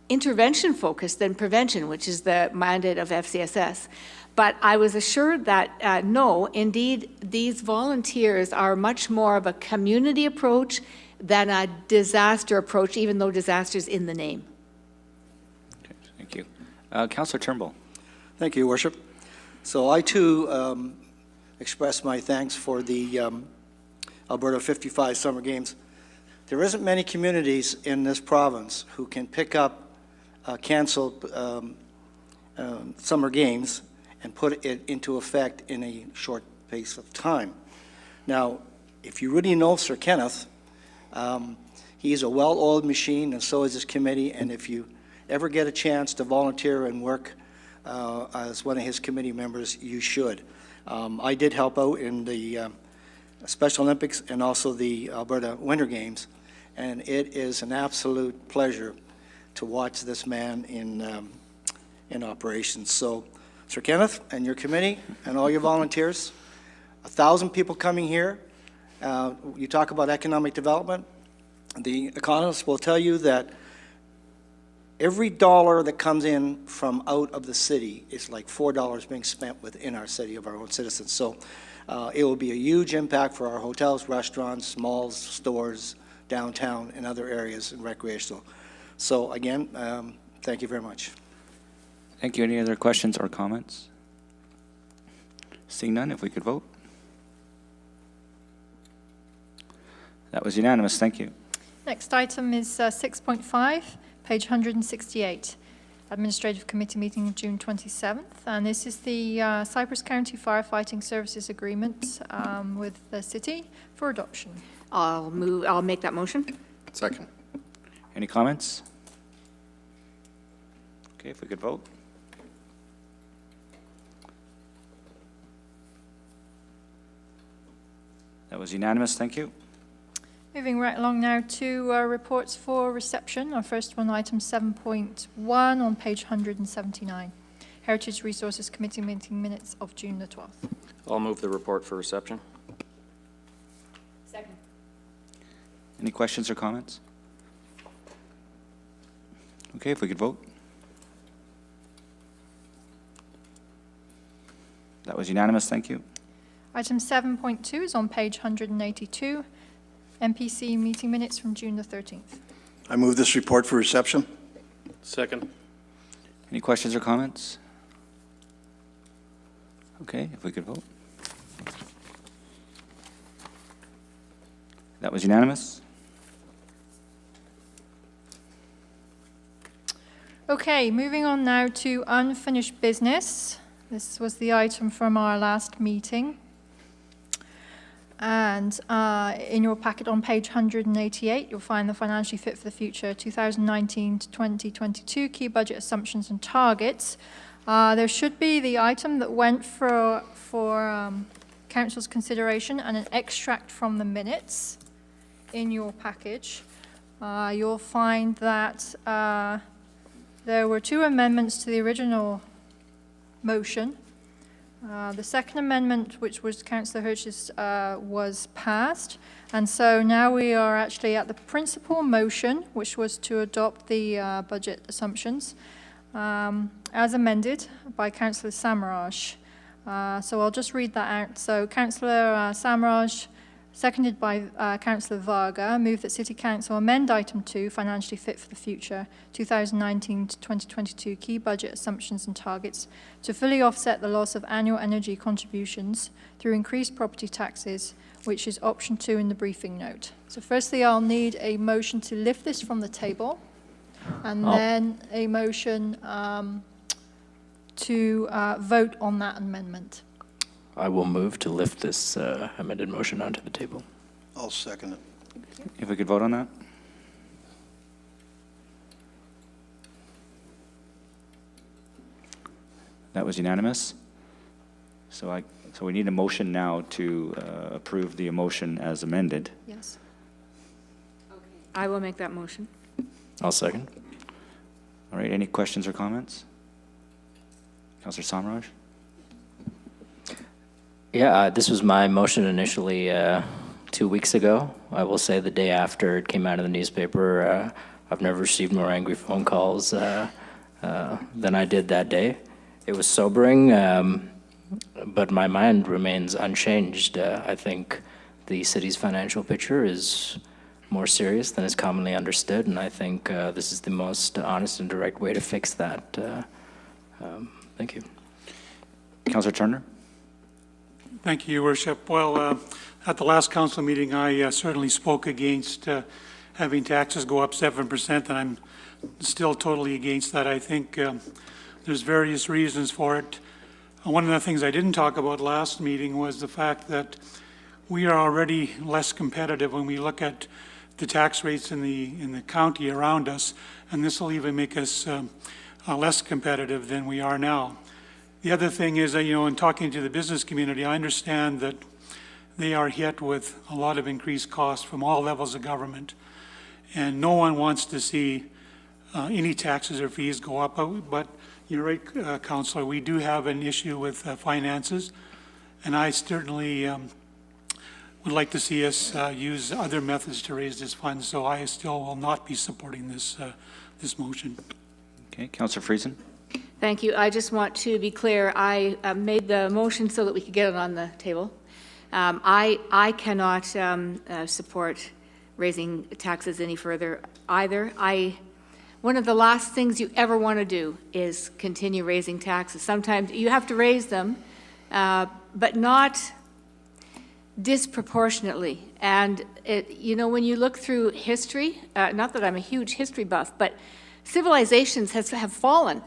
intervention focused than prevention, which is the mandate of FCSS. But I was assured that no, indeed, these volunteers are much more of a community approach than a disaster approach, even though disaster is in the name. Okay, thank you. Councillor Turnbull. Thank you, Your Worship. So I too express my thanks for the Alberta 55 Summer Games. There isn't many communities in this province who can pick up canceled summer games and put it into effect in a short pace of time. Now, if you really know Sir Kenneth, he's a well-oiled machine, and so is his committee, and if you ever get a chance to volunteer and work as one of his committee members, you should. I did help out in the Special Olympics and also the Alberta Winter Games, and it is an absolute pleasure to watch this man in operations. So, Sir Kenneth and your committee and all your volunteers, 1,000 people coming here. You talk about economic development. The economists will tell you that every dollar that comes in from out of the city is like $4 being spent within our city of our own citizens. So it will be a huge impact for our hotels, restaurants, malls, stores, downtown, and other areas and recreational. So again, thank you very much. Thank you. Any other questions or comments? Seeing none, if we could vote. That was unanimous. Thank you. Next item is 6.5, page 168. Administrative Committee meeting of June 27th, and this is the Cypress County Firefighting Services Agreement with the city for adoption. I'll make that motion. Second. Any comments? Okay, if we could vote. That was unanimous, thank you. Moving right along now to reports for reception. Our first one, item 7.1 on page 179. Heritage Resources Committee meeting minutes of June the 12th. I'll move the report for reception. Second. Any questions or comments? Okay, if we could vote. That was unanimous, thank you. Item 7.2 is on page 182. MPC meeting minutes from June the 13th. I move this report for reception. Second. Any questions or comments? Okay, if we could vote. That was unanimous. Okay, moving on now to unfinished business. This was the item from our last meeting. And in your packet on page 188, you'll find the Financially Fit for the Future 2019 to 2022 key budget assumptions and targets. There should be the item that went for Council's consideration and an extract from the minutes in your package. You'll find that there were 2 amendments to the original motion. The second amendment, which was Councillor Hirsch's, was passed. And so now we are actually at the principal motion, which was to adopt the budget assumptions as amended by Councillor Samaraj. So I'll just read that out. So Councillor Samaraj, seconded by Councillor Varga, move that City Council amend item 2, Financially Fit for the Future, 2019 to 2022 key budget assumptions and targets, to fully offset the loss of annual energy contributions through increased property taxes, which is option 2 in the briefing note. So firstly, I'll need a motion to lift this from the table, and then a motion to vote on that amendment. I will move to lift this amended motion onto the table. I'll second it. If we could vote on that? That was unanimous. So we need a motion now to approve the motion as amended. Yes. I will make that motion. I'll second. All right, any questions or comments? Councillor Samaraj? Yeah, this was my motion initially 2 weeks ago. I will say the day after it came out of the newspaper, I've never received more angry phone calls than I did that day. It was sobering, but my mind remains unchanged. I think the city's financial picture is more serious than is commonly understood, and I think this is the most honest and direct way to fix that. Thank you. Councillor Turner? Thank you, Your Worship. Well, at the last council meeting, I certainly spoke against having taxes go up 7%, and I'm still totally against that. I think there's various reasons for it. One of the things I didn't talk about last meeting was the fact that we are already less competitive when we look at the tax rates in the county around us, and this will even make us less competitive than we are now. The other thing is that, in talking to the business community, I understand that they are hit with a lot of increased costs from all levels of government. And no one wants to see any taxes or fees go up. But you're right, Councillor, we do have an issue with finances. And I certainly would like to see us use other methods to raise this fund. So I still will not be supporting this motion. Okay, Councillor Friesen? Thank you. I just want to be clear, I made the motion so that we could get it on the table. I cannot support raising taxes any further either. One of the last things you ever want to do is continue raising taxes. Sometimes you have to raise them, but not disproportionately. And, when you look through history, not that I'm a huge history buff, but civilizations have fallen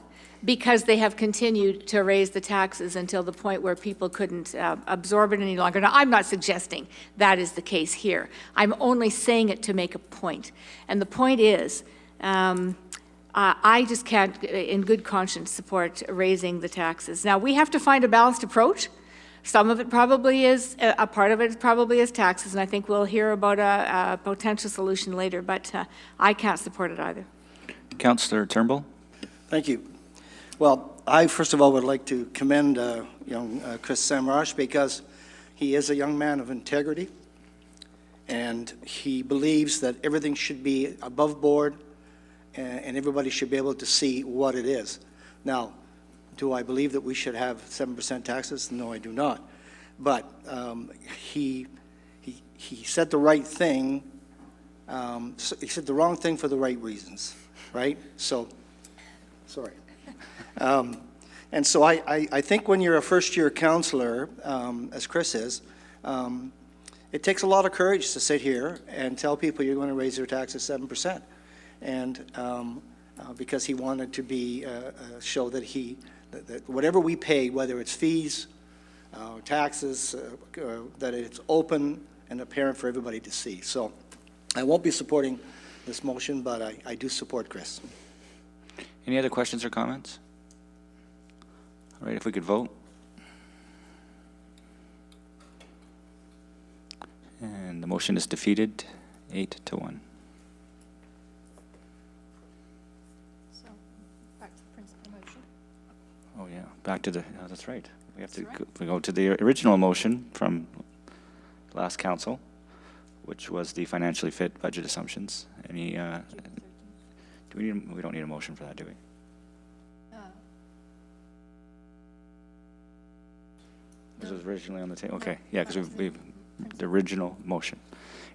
because they have continued to raise the taxes until the point where people couldn't absorb it any longer. Now, I'm not suggesting that is the case here. I'm only saying it to make a point. And the point is, I just can't, in good conscience, support raising the taxes. Now, we have to find a balanced approach Some of it probably is, a part of it probably is taxes, and I think we'll hear about a potential solution later, but I can't support it either. Councillor Turnbull? Thank you. Well, I first of all would like to commend young Chris Samrash because he is a young man of integrity, and he believes that everything should be above board and everybody should be able to see what it is. Now, do I believe that we should have 7% taxes? No, I do not. But he said the right thing. He said the wrong thing for the right reasons, right? So, sorry. And so I think when you're a first-year counselor, as Chris is, it takes a lot of courage to sit here and tell people you're going to raise their taxes 7%. And because he wanted to be show that that whatever we pay, whether it's fees, taxes, that it's open and apparent for everybody to see. So I won't be supporting this motion, but I do support Chris. Any other questions or comments? All right, if we could vote. And the motion is defeated, 8-1. So, back to the principal motion. Oh, yeah, back to the, oh, that's right. We have to we go to the original motion from last council, which was the financially fit budget assumptions. Any, do we need, we don't need a motion for that, do we? This was originally on the table, okay, yeah, because we've, the original motion.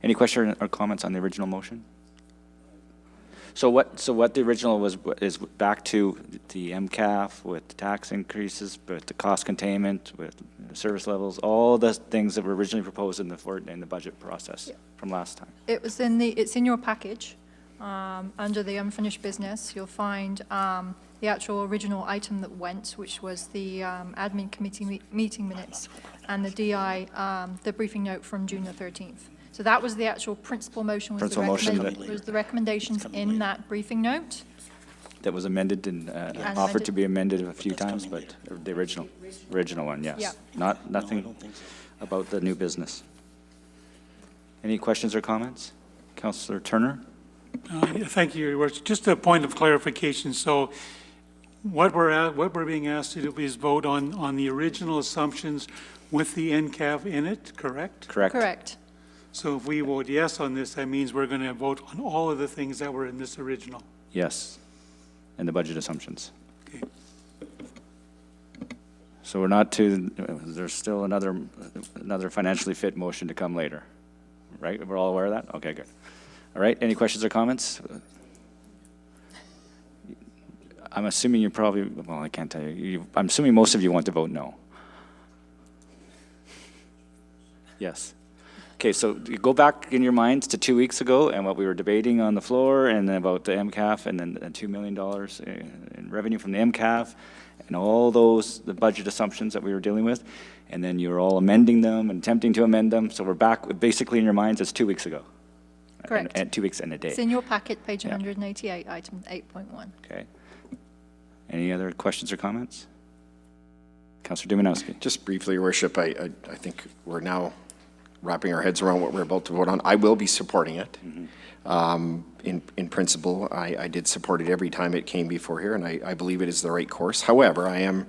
Any question or comments on the original motion? So what the original was, is back to the MCAF with the tax increases, with the cost containment, with service levels, all the things that were originally proposed in the budget process from last time. It was it's in your package. Under the unfinished business, you'll find the actual original item that went, which was the admin committee meeting minutes and the DI, the briefing note from June the 13th. So that was the actual principal motion, was the recommendations in that briefing note. That was amended and offered to be amended a few times, but the original one, yes. Yeah. Nothing about the new business. Any questions or comments? Councillor Turner? Thank you, Your Worship. Just a point of clarification. So what we're being asked to do is vote on the original assumptions with the NCAV in it, correct? Correct. Correct. So if we vote yes on this, that means we're going to vote on all of the things that were in this original. Yes, and the budget assumptions. Okay. So we're not to, there's still another financially fit motion to come later, right? We're all aware of that? Okay, good. All right, any questions or comments? I'm assuming you probably, well, I can't tell you. I'm assuming most of you want to vote no. Yes. Okay, so you go back in your minds to 2 weeks ago and what we were debating on the floor and then about the MCAF and then $2 million in revenue from the MCAF and all those, the budget assumptions that we were dealing with. And then you're all amending them and attempting to amend them. So we're back basically in your minds, it's 2 weeks ago. Correct. And 2 weeks and a day. It's in your packet, page 188, item 8.1. Okay. Any other questions or comments? Councillor Dumanowski. Just briefly, Your Worship, I think we're now wrapping our heads around what we're about to vote on. I will be supporting it. In principle, I did support it every time it came before here, and I believe it is the right course. However, I am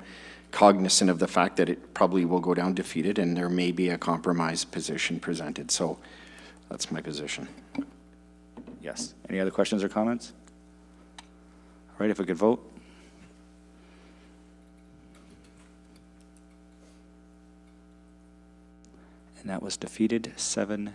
cognizant of the fact that it probably will go down defeated, and there may be a compromise position presented. So that's my position. Yes. Any other questions or comments? All right, if we could vote. And that was defeated 7-2.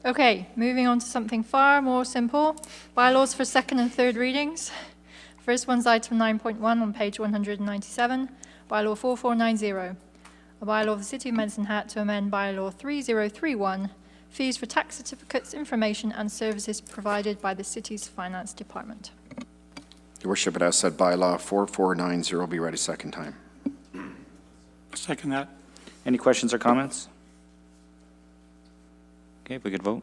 Okay, moving on to something far more simple. Bylaws for second and third readings. First one's item 9.1 on page 197, bylaw 4490. A bylaw of the City of Medicine Hat to amend bylaw 3031, fees for tax certificates, information and services provided by the city's finance department. Your Worship, it has said bylaw 4490 be read a second time. Second that. Any questions or comments? Okay, if we could vote.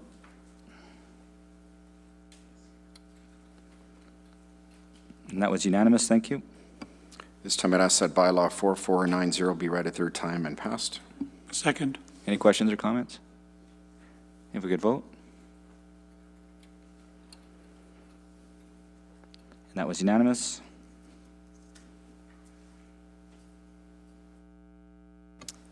And that was unanimous, thank you. This time I'd ask that bylaw 4490 be read a third time and passed. Second. Any questions or comments? If we could vote? And that was unanimous.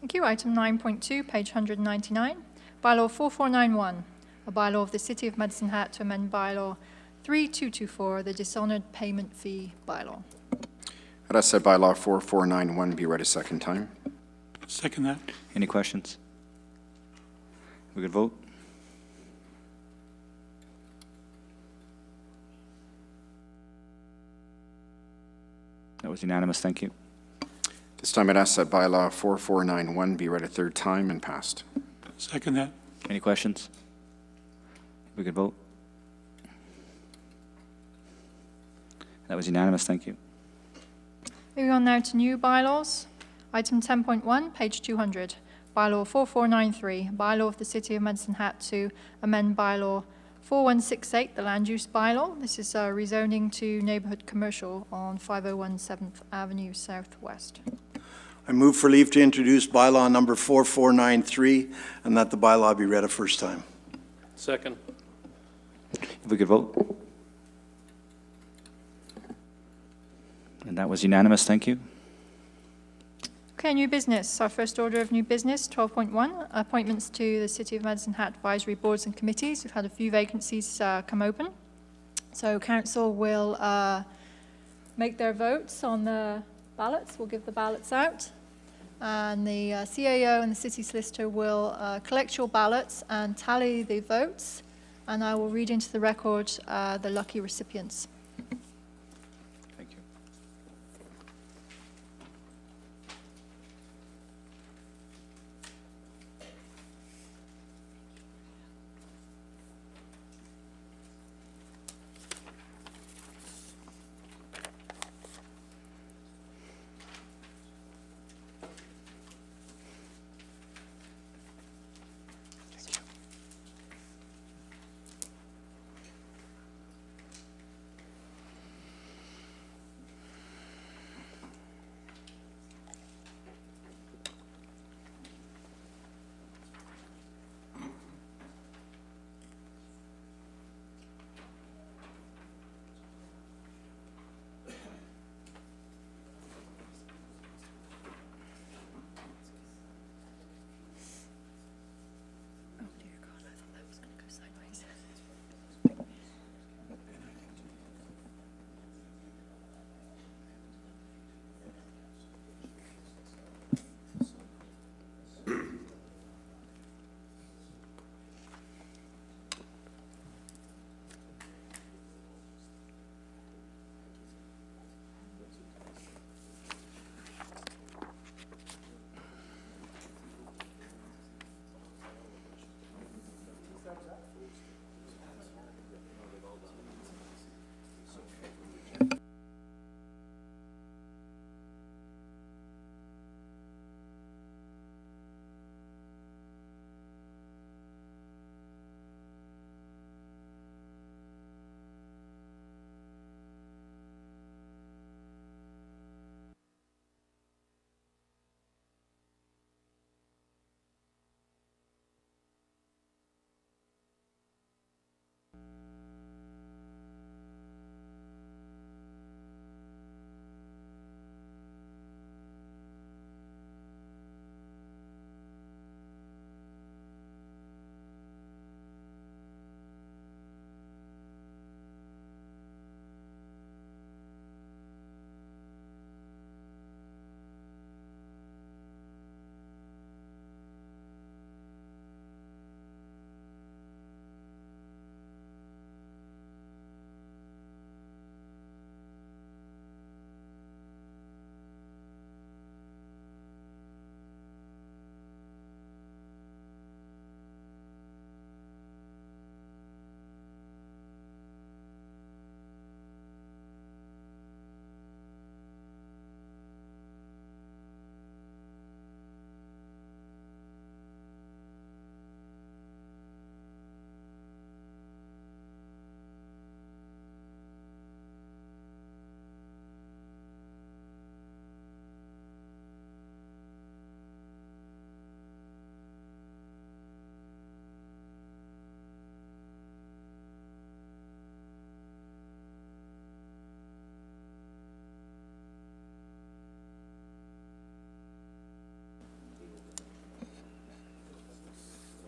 Thank you. Item 9.2, page 199. Bylaw 4491, a bylaw of the City of Medicine Hat to amend bylaw 3224, the dishonored payment fee bylaw. I'd ask that bylaw 4491 be read a second time. Second that. Any questions? If we could vote? That was unanimous. Thank you. This time I'd ask that bylaw 4491 be read a third time and passed. Second that. Any questions? If we could vote? That was unanimous. Thank you. Moving on now to new bylaws. Item 10.1, page 200. Bylaw 4493, bylaw of the City of Medicine Hat to amend bylaw 4168, the land use bylaw. This is rezoning to neighborhood commercial on 501 7th Avenue Southwest. I move for leave to introduce bylaw number 4493 and that the bylaw be read a first time. Second. If we could vote? And that was unanimous. Thank you. Okay, new business. Our first order of new business, 12.1, appointments to the City of Medicine Hat advisory boards and committees. We've had a few vacancies come open. So council will make their votes on the ballots. We'll give the ballots out. And the CAO and the city solicitor will collect your ballots and tally the votes. And I will read into the record the lucky recipients. Thank you.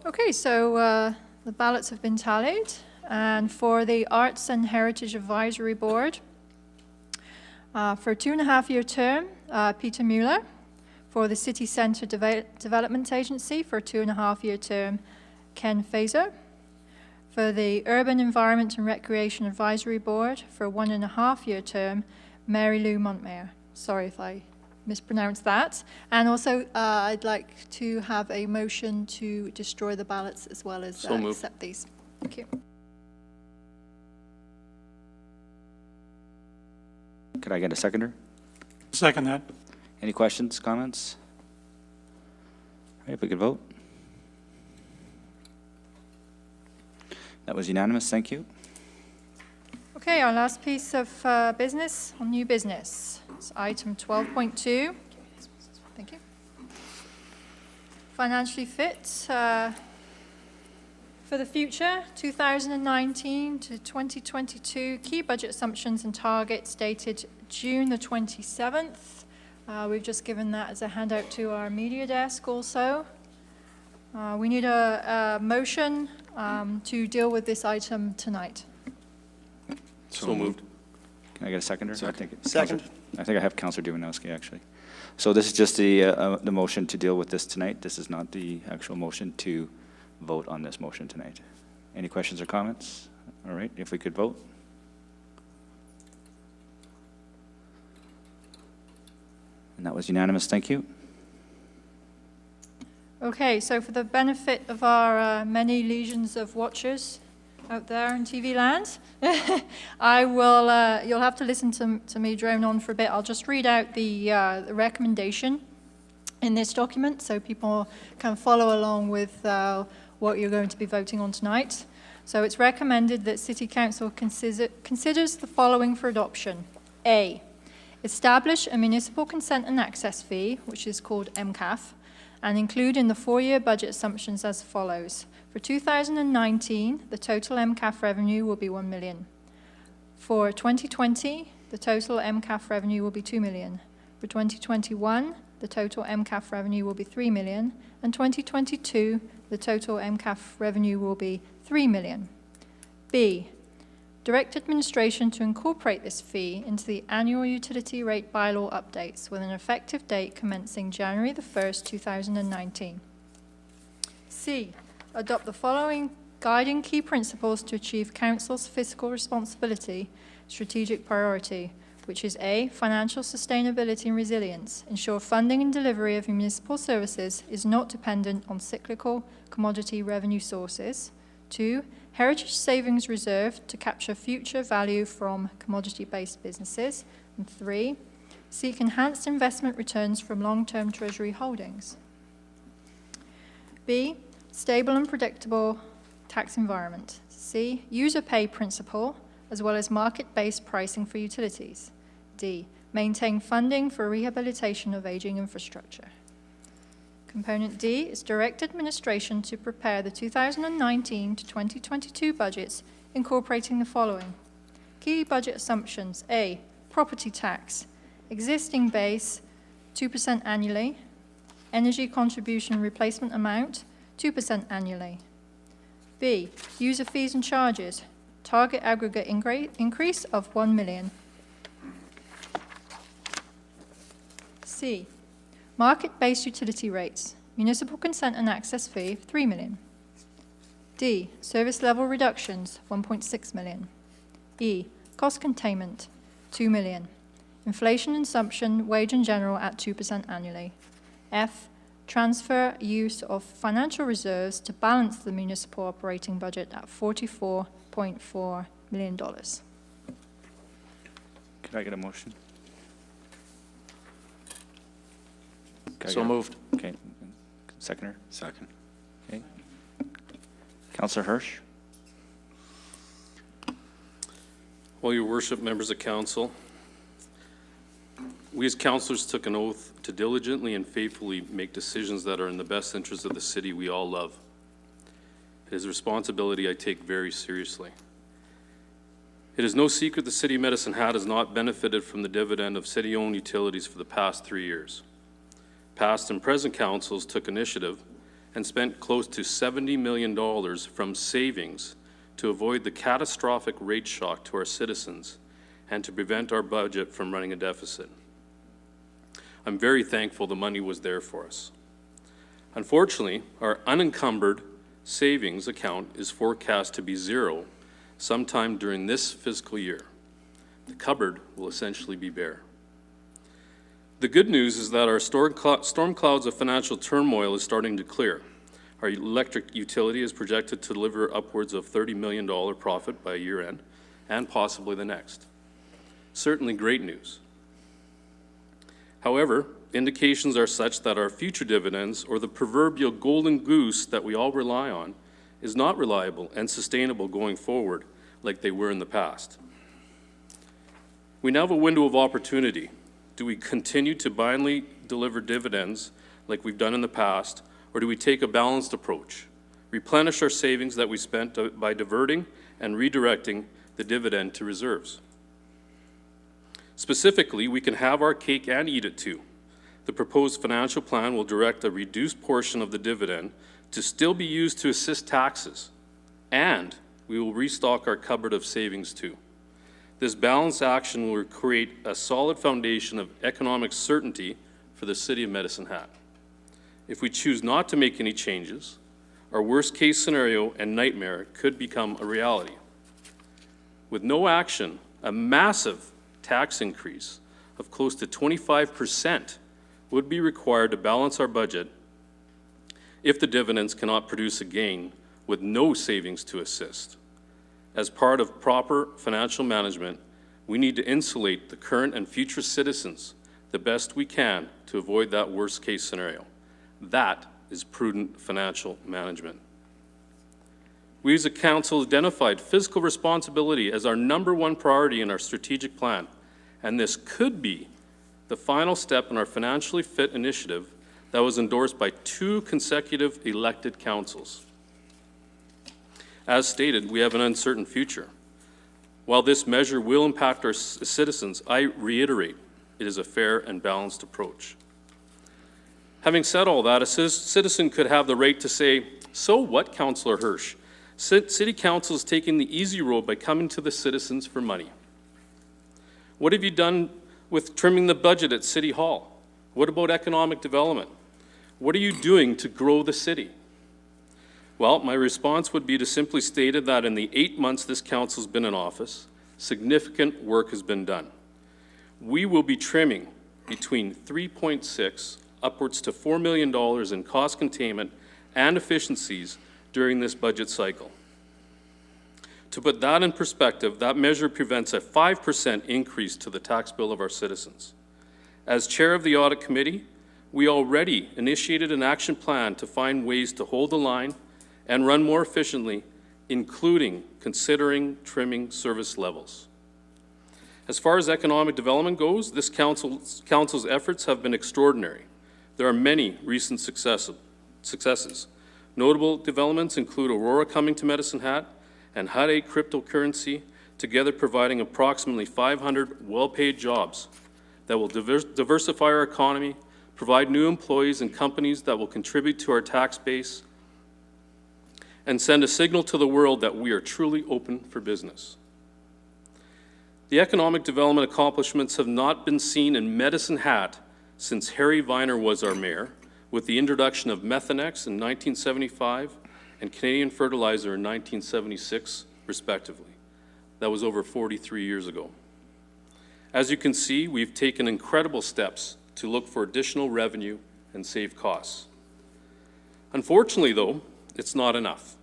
Okay, so the ballots have been tallied, and for the Arts and Heritage Advisory Board, for a 2.5-year term, Peter Mueller. For the City Centre Development Agency, for a 2.5-year term, Ken Fazer. For the Urban Environment and Recreation Advisory Board, for a 1.5-year term, Mary Lou Montmayor. Sorry if I mispronounced that. And also, I'd like to have a motion to destroy the ballots as well as So moved. accept these. Thank you. Could I get a seconder? Second that. Any questions, comments? All right, if we could vote. That was unanimous, thank you. Okay, our last piece of business on new business. It's item 12.2. Thank you. Financially fit for the future, 2019 to 2022, key budget assumptions and targets dated June the 27th. We've just given that as a handout to our media desk also. We need a motion to deal with this item tonight. So moved. Can I get a seconder? Second. Second. I think I have Councillor Dumanowski, actually. So this is just the motion to deal with this tonight. This is not the actual motion to vote on this motion tonight. Any questions or comments? All right, if we could vote. And that was unanimous, thank you. Okay, so for the benefit of our many legions of watchers out there in TV land, I will, you'll have to listen to me drone on for a bit. I'll just read out the recommendation in this document so people can follow along with what you're going to be voting on tonight. So it's recommended that City Council considers the following for adoption. A, establish a municipal consent and access fee, which is called MCAF, and include in the 4-year budget assumptions as follows. For 2019, the total MCAF revenue will be 1 million. For 2020, the total MCAF revenue will be 2 million. For 2021, the total MCAF revenue will be 3 million. And 2022, the total MCAF revenue will be 3 million. B, direct administration to incorporate this fee into the annual utility rate bylaw updates with an effective date commencing January the 1st, 2019. C, adopt the following guiding key principles to achieve Council's fiscal responsibility strategic priority, which is A, financial sustainability and resilience. Ensure funding and delivery of municipal services is not dependent on cyclical commodity revenue sources. 2, heritage savings reserve to capture future value from commodity-based businesses. And 3, seek enhanced investment returns from long-term treasury holdings. B, stable and predictable tax environment. C, user pay principle, as well as market-based pricing for utilities. D, maintain funding for rehabilitation of aging infrastructure. Component D is direct administration to prepare the 2019 to 2022 budgets, incorporating the following. Key budget assumptions. A, property tax. Existing base, 2% annually. Energy contribution replacement amount, 2% annually. B, user fees and charges. Target aggregate increase of 1 million. C, market-based utility rates. Municipal consent and access fee, 3 million. D, service level reductions, 1.6 million. E, cost containment, 2 million. Inflation assumption, wage and general at 2% annually. F, transfer use of financial reserves to balance the municipal operating budget at $44.4 million. Could I get a motion? So moved. Okay, seconder? Second. Okay. Councillor Hirsch? Well, your worship, members of council, we as councillors took an oath to diligently and faithfully make decisions that are in the best interest of the city we all love. It is a responsibility I take very seriously. It is no secret the city of Medicine Hat has not benefited from the dividend of city-owned utilities for the past 3 years. Past and present councils took initiative and spent close to $70 million from savings to avoid the catastrophic rate shock to our citizens and to prevent our budget from running a deficit. I'm very thankful the money was there for us. Unfortunately, our unencumbered savings account is forecast to be zero sometime during this fiscal year. The cupboard will essentially be bare. The good news is that our storm clouds of financial turmoil is starting to clear. Our electric utility is projected to deliver upwards of $30 million profit by year end, and possibly the next. Certainly great news. However, indications are such that our future dividends, or the proverbial golden goose that we all rely on, is not reliable and sustainable going forward like they were in the past. We now have a window of opportunity. Do we continue to blindly deliver dividends like we've done in the past, or do we take a balanced approach, replenish our savings that we spent by diverting and redirecting the dividend to reserves? Specifically, we can have our cake and eat it too. The proposed financial plan will direct a reduced portion of the dividend to still be used to assist taxes, and we will restock our cupboard of savings too. This balanced action will create a solid foundation of economic certainty for the City of Medicine Hat. If we choose not to make any changes, our worst-case scenario and nightmare could become a reality. With no action, a massive tax increase of close to 25% would be required to balance our budget if the dividends cannot produce a gain with no savings to assist. As part of proper financial management, we need to insulate the current and future citizens the best we can to avoid that worst-case scenario. That is prudent financial management. We as a council identified fiscal responsibility as our #1 priority in our strategic plan, and this could be the final step in our financially fit initiative that was endorsed by 2 consecutive elected councils. As stated, we have an uncertain future. While this measure will impact our citizens, I reiterate, it is a fair and balanced approach. Having said all that, a citizen could have the right to say, "So what, Councillor Hirsch? City Council is taking the easy road by coming to the citizens for money. What have you done with trimming the budget at City Hall? What about economic development? What are you doing to grow the city?" Well, my response would be to simply state that in the 8 months this council's been in office, significant work has been done. We will be trimming between 3.6 upwards to $4 million in cost containment and efficiencies during this budget cycle. To put that in perspective, that measure prevents a 5% increase to the tax bill of our citizens. As chair of the audit committee, we already initiated an action plan to find ways to hold the line and run more efficiently, including considering trimming service levels. As far as economic development goes, this council's efforts have been extraordinary. There are many recent successes. Notable developments include Aurora coming to Medicine Hat and Hut 8 cryptocurrency, together providing approximately 500 well-paid jobs that will diversify our economy, provide new employees and companies that will contribute to our tax base, and send a signal to the world that we are truly open for business. The economic development accomplishments have not been seen in Medicine Hat since Harry Viner was our mayor, with the introduction of Methanex in 1975 and Canadian Fertilizer in 1976, respectively. That was over 43 years ago. As you can see, we've taken incredible steps to look for additional revenue and save costs. Unfortunately, though, it's not enough,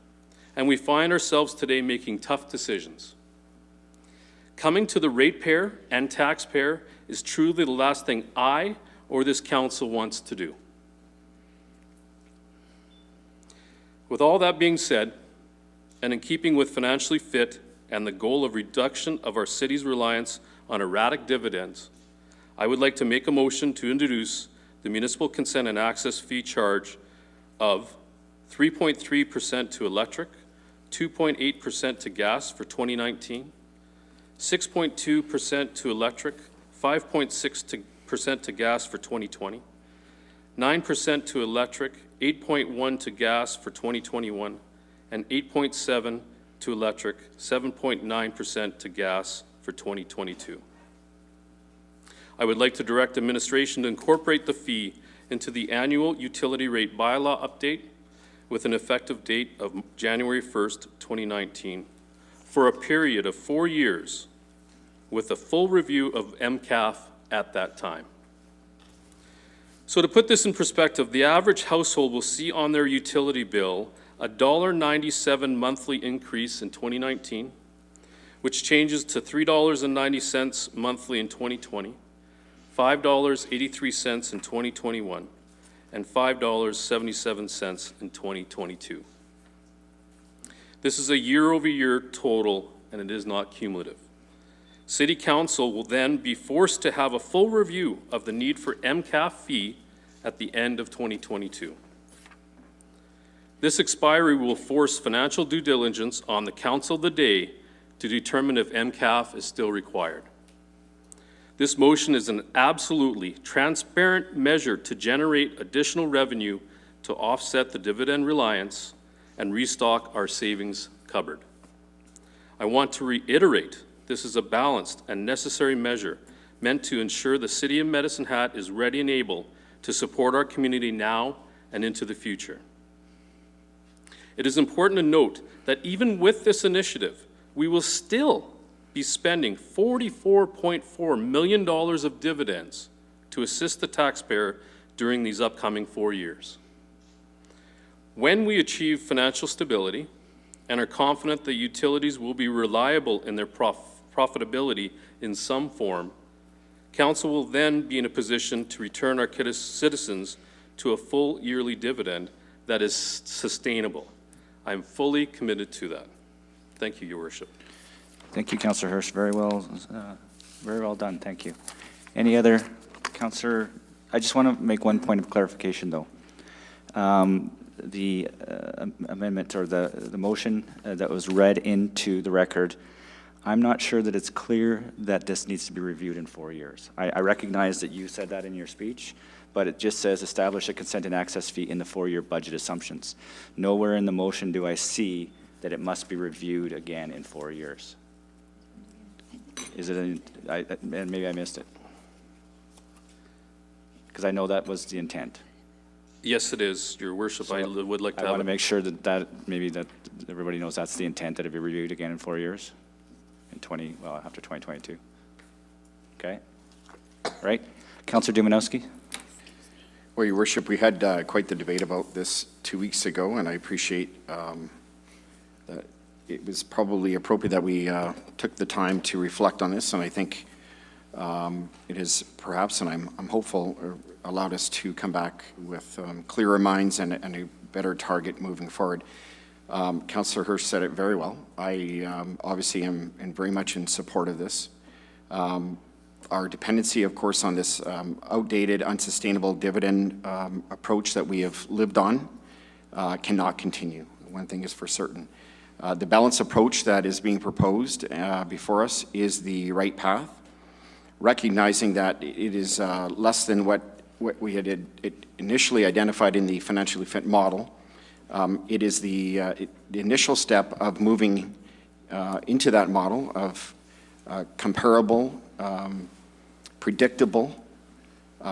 and we find ourselves today making tough decisions. Coming to the ratepayer and taxpayer is truly the last thing I or this council wants to do. With all that being said, and in keeping with financially fit and the goal of reduction of our city's reliance on erratic dividends, I would like to make a motion to introduce the municipal consent and access fee charge of 3.3% to electric, 2.8% to gas for 2019, 6.2% to electric, 5.6% to gas for 2020, 9% to electric, 8.1 to gas for 2021, and 8.7 to electric, 7.9% to gas for 2022. I would like to direct administration to incorporate the fee into the annual utility rate bylaw update with an effective date of January 1st, 2019, for a period of 4 years with a full review of MCAF at that time. So to put this in perspective, the average household will see on their utility bill a $1.97 monthly increase in 2019, which changes to $3.90 monthly in 2020, $5.83 in 2021, and $5.77 in 2022. This is a year-over-year total, and it is not cumulative. City Council will then be forced to have a full review of the need for MCAF fee at the end of 2022. This expiry will force financial due diligence on the Council of the day to determine if MCAF is still required. This motion is an absolutely transparent measure to generate additional revenue to offset the dividend reliance and restock our savings cupboard. I want to reiterate, this is a balanced and necessary measure meant to ensure the City of Medicine Hat is ready and able to support our community now and into the future. It is important to note that even with this initiative, we will still be spending $44.4 million of dividends to assist the taxpayer during these upcoming 4 years. When we achieve financial stability and are confident that utilities will be reliable in their profitability in some form, Council will then be in a position to return our citizens to a full yearly dividend that is sustainable. I am fully committed to that. Thank you, Your Worship. Thank you, Councillor Hirsch. Very well done. Thank you. Any other, Councillor? I just want to make one point of clarification, though. The amendment or the motion that was read into the record, I'm not sure that it's clear that this needs to be reviewed in 4 years. I recognize that you said that in your speech, but it just says establish a consent and access fee in the 4-year budget assumptions. Nowhere in the motion do I see that it must be reviewed again in 4 years. Is it, and maybe I missed it. Because I know that was the intent. Yes, it is, Your Worship. I would like to have I want to it. make sure that maybe that everybody knows that's the intent, that it be reviewed again in 4 years, after 2022. Okay? Right? Councillor Dumanowski? Well, Your Worship, we had quite the debate about this 2 weeks ago, and I appreciate that it was probably appropriate that we took the time to reflect on this, and I think it has perhaps, and I'm hopeful, allowed us to come back with clearer minds and a better target moving forward. Councillor Hirsch said it very well. I obviously am very much in support of this. Our dependency, of course, on this outdated, unsustainable dividend approach that we have lived on cannot continue. One thing is for certain. The balanced approach that is being proposed before us is the right path, recognizing that it is less than what we had initially identified in the financially fit model. It is the initial step of moving into that model of comparable, predictable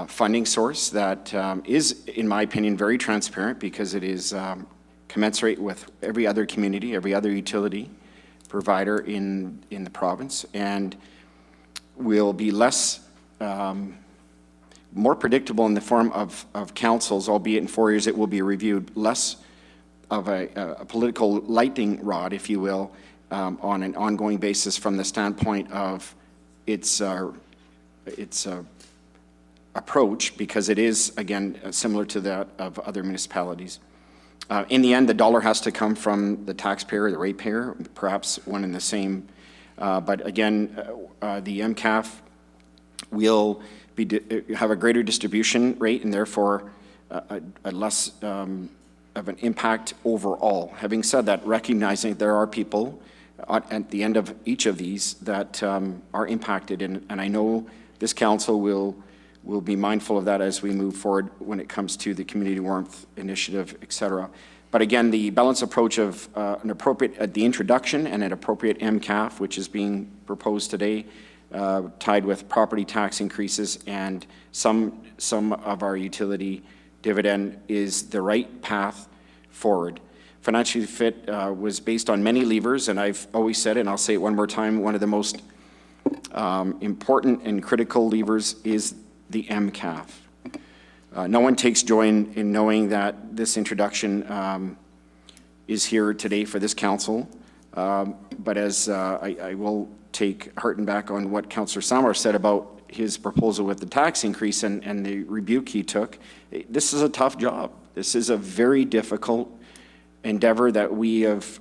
funding source that is, in my opinion, very transparent because it is commensurate with every other community, every other utility provider in the province, and will be more predictable in the form of councils, albeit in 4 years it will be reviewed, less of a political lightning rod, if you will, on an ongoing basis from the standpoint of its approach, because it is, again, similar to that of other municipalities. In the end, the dollar has to come from the taxpayer, the ratepayer, perhaps one and the same. But again, the MCAF will have a greater distribution rate and therefore a less of an impact overall. Having said that, recognizing there are people at the end of each of these that are impacted, and I know this council will we'll be mindful of that as we move forward when it comes to the community warmth initiative, et cetera. But again, the balanced approach of an appropriate, the introduction and an appropriate MCAF, which is being proposed today, tied with property tax increases and some of our utility dividend is the right path forward. Financially Fit was based on many levers, and I've always said, and I'll say it one more time, one of the most important and critical levers is the MCAF. No one takes joy in knowing that this introduction is here today for this council, but as I will take hearten back on what Councillor Samar said about his proposal with the tax increase and the rebuke he took. This is a tough job. This is a very difficult endeavor that we have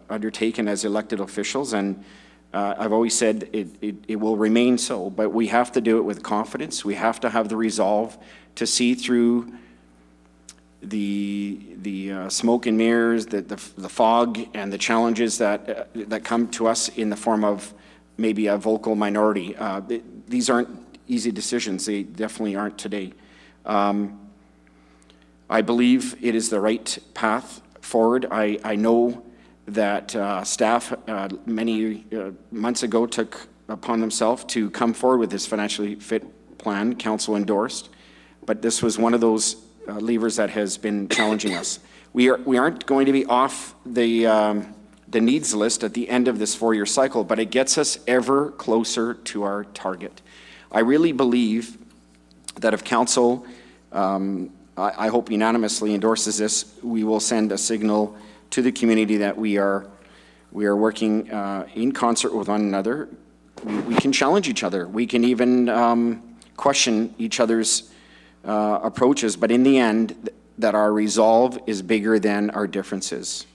undertaken as elected officials, and I've always said it will remain so, but we have to do it with confidence. We have to have the resolve to see through the smoke and mirrors, the fog and the challenges that come to us in the form of maybe a vocal minority. These aren't easy decisions. They definitely aren't today. I believe it is the right path forward. I know that staff many months ago took upon themselves to come forward with this financially fit plan, council endorsed, but this was one of those levers that has been challenging us. We aren't going to be off the needs list at the end of this 4-year cycle, but it gets us ever closer to our target. I really believe that if council, I hope unanimously endorses this, we will send a signal to the community that we are working in concert with one another. We can challenge each other. We can even question each other's approaches, but in the end, that our resolve is bigger than our differences.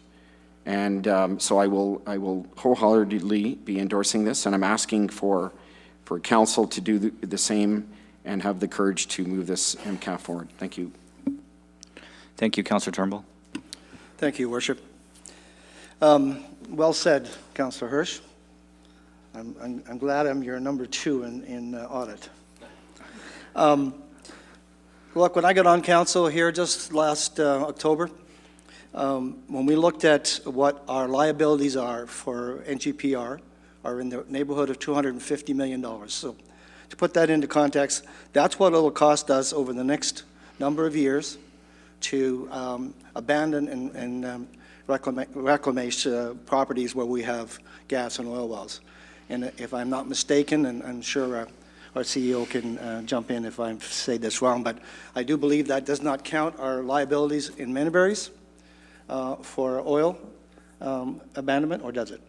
And so I will wholeheartedly be endorsing this, and I'm asking for council to do the same and have the courage to move this MCAF forward. Thank you. Thank you, Councillor Turnbull. Thank you, Worship. Well said, Councillor Hirsch. I'm glad I'm your number 2 in audit. Look, when I got on council here just last October, when we looked at what our liabilities are for NGPR, are in the neighborhood of $250 million. So to put that into context, that's what it'll cost us over the next number of years to abandon and reclamation properties where we have gas and oil wells. And if I'm not mistaken, and I'm sure our CEO can jump in if I say this wrong, but I do believe that does not count our liabilities in Manyberries for oil abandonment, or does it?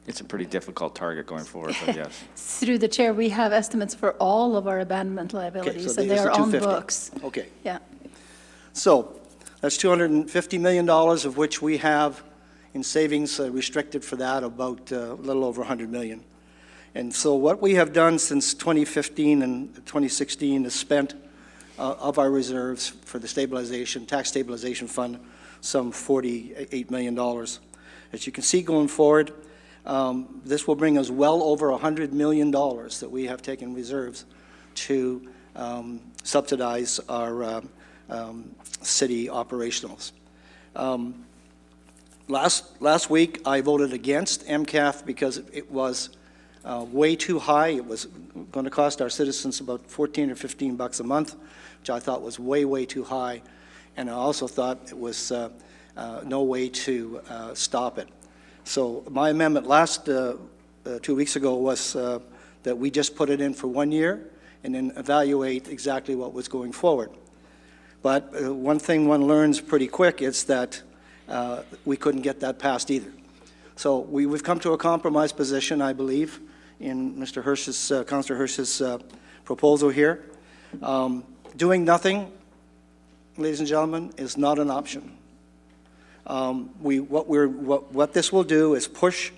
It's a pretty difficult target going forward, but yes. Through the chair, we have estimates for all of our abandonment liabilities, so and they there's are the on 250. books. Okay. Yeah. So that's $250 million, of which we have in savings restricted for that about a little over $100 million. And so what we have done since 2015 and 2016 is spent of our reserves for the tax stabilization fund, some $48 million. As you can see going forward, this will bring us well over $100 million that we have taken reserves to subsidize our city operationals. Last week, I voted against MCAF because it was way too high. It was going to cost our citizens about $14 or $15 a month, which I thought was way, way too high. And I also thought it was no way to stop it. So my amendment last 2 weeks ago was that we just put it in for 1 year and then evaluate exactly what was going forward. But one thing one learns pretty quick is that we couldn't get that passed either. So we've come to a compromise position, I believe, in Mr. Hirsch's, Councillor Hirsch's proposal here. Doing nothing, ladies and gentlemen, is not an option. What this will do is push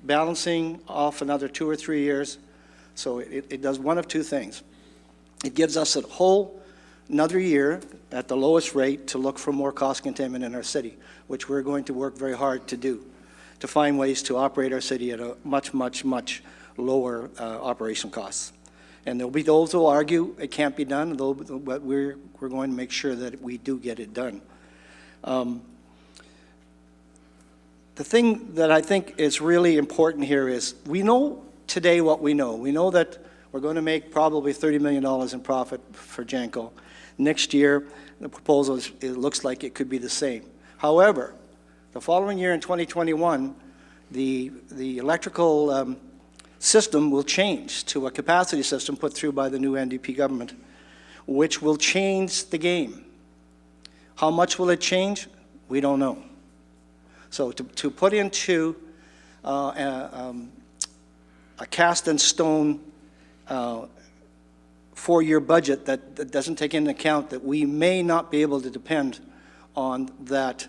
balancing off another 2 or 3 years. So it does one of two things. It gives us another year at the lowest rate to look for more cost containment in our city, which we're going to work very hard to do. to find ways to operate our city at a much, much, much lower operational costs. And there'll be those who will argue it can't be done, but we're going to make sure that we do get it done. The thing that I think is really important here is we know today what we know. We know that we're going to make probably $30 million in profit for Janko. Next year, the proposal it looks like it could be the same. However, the following year in 2021, the electrical system will change to a capacity system put through by the new NDP government, which will change the game. How much will it change? We don't know. So to put into a cast-in-stone 4-year budget that doesn't take into account that we may not be able to depend on that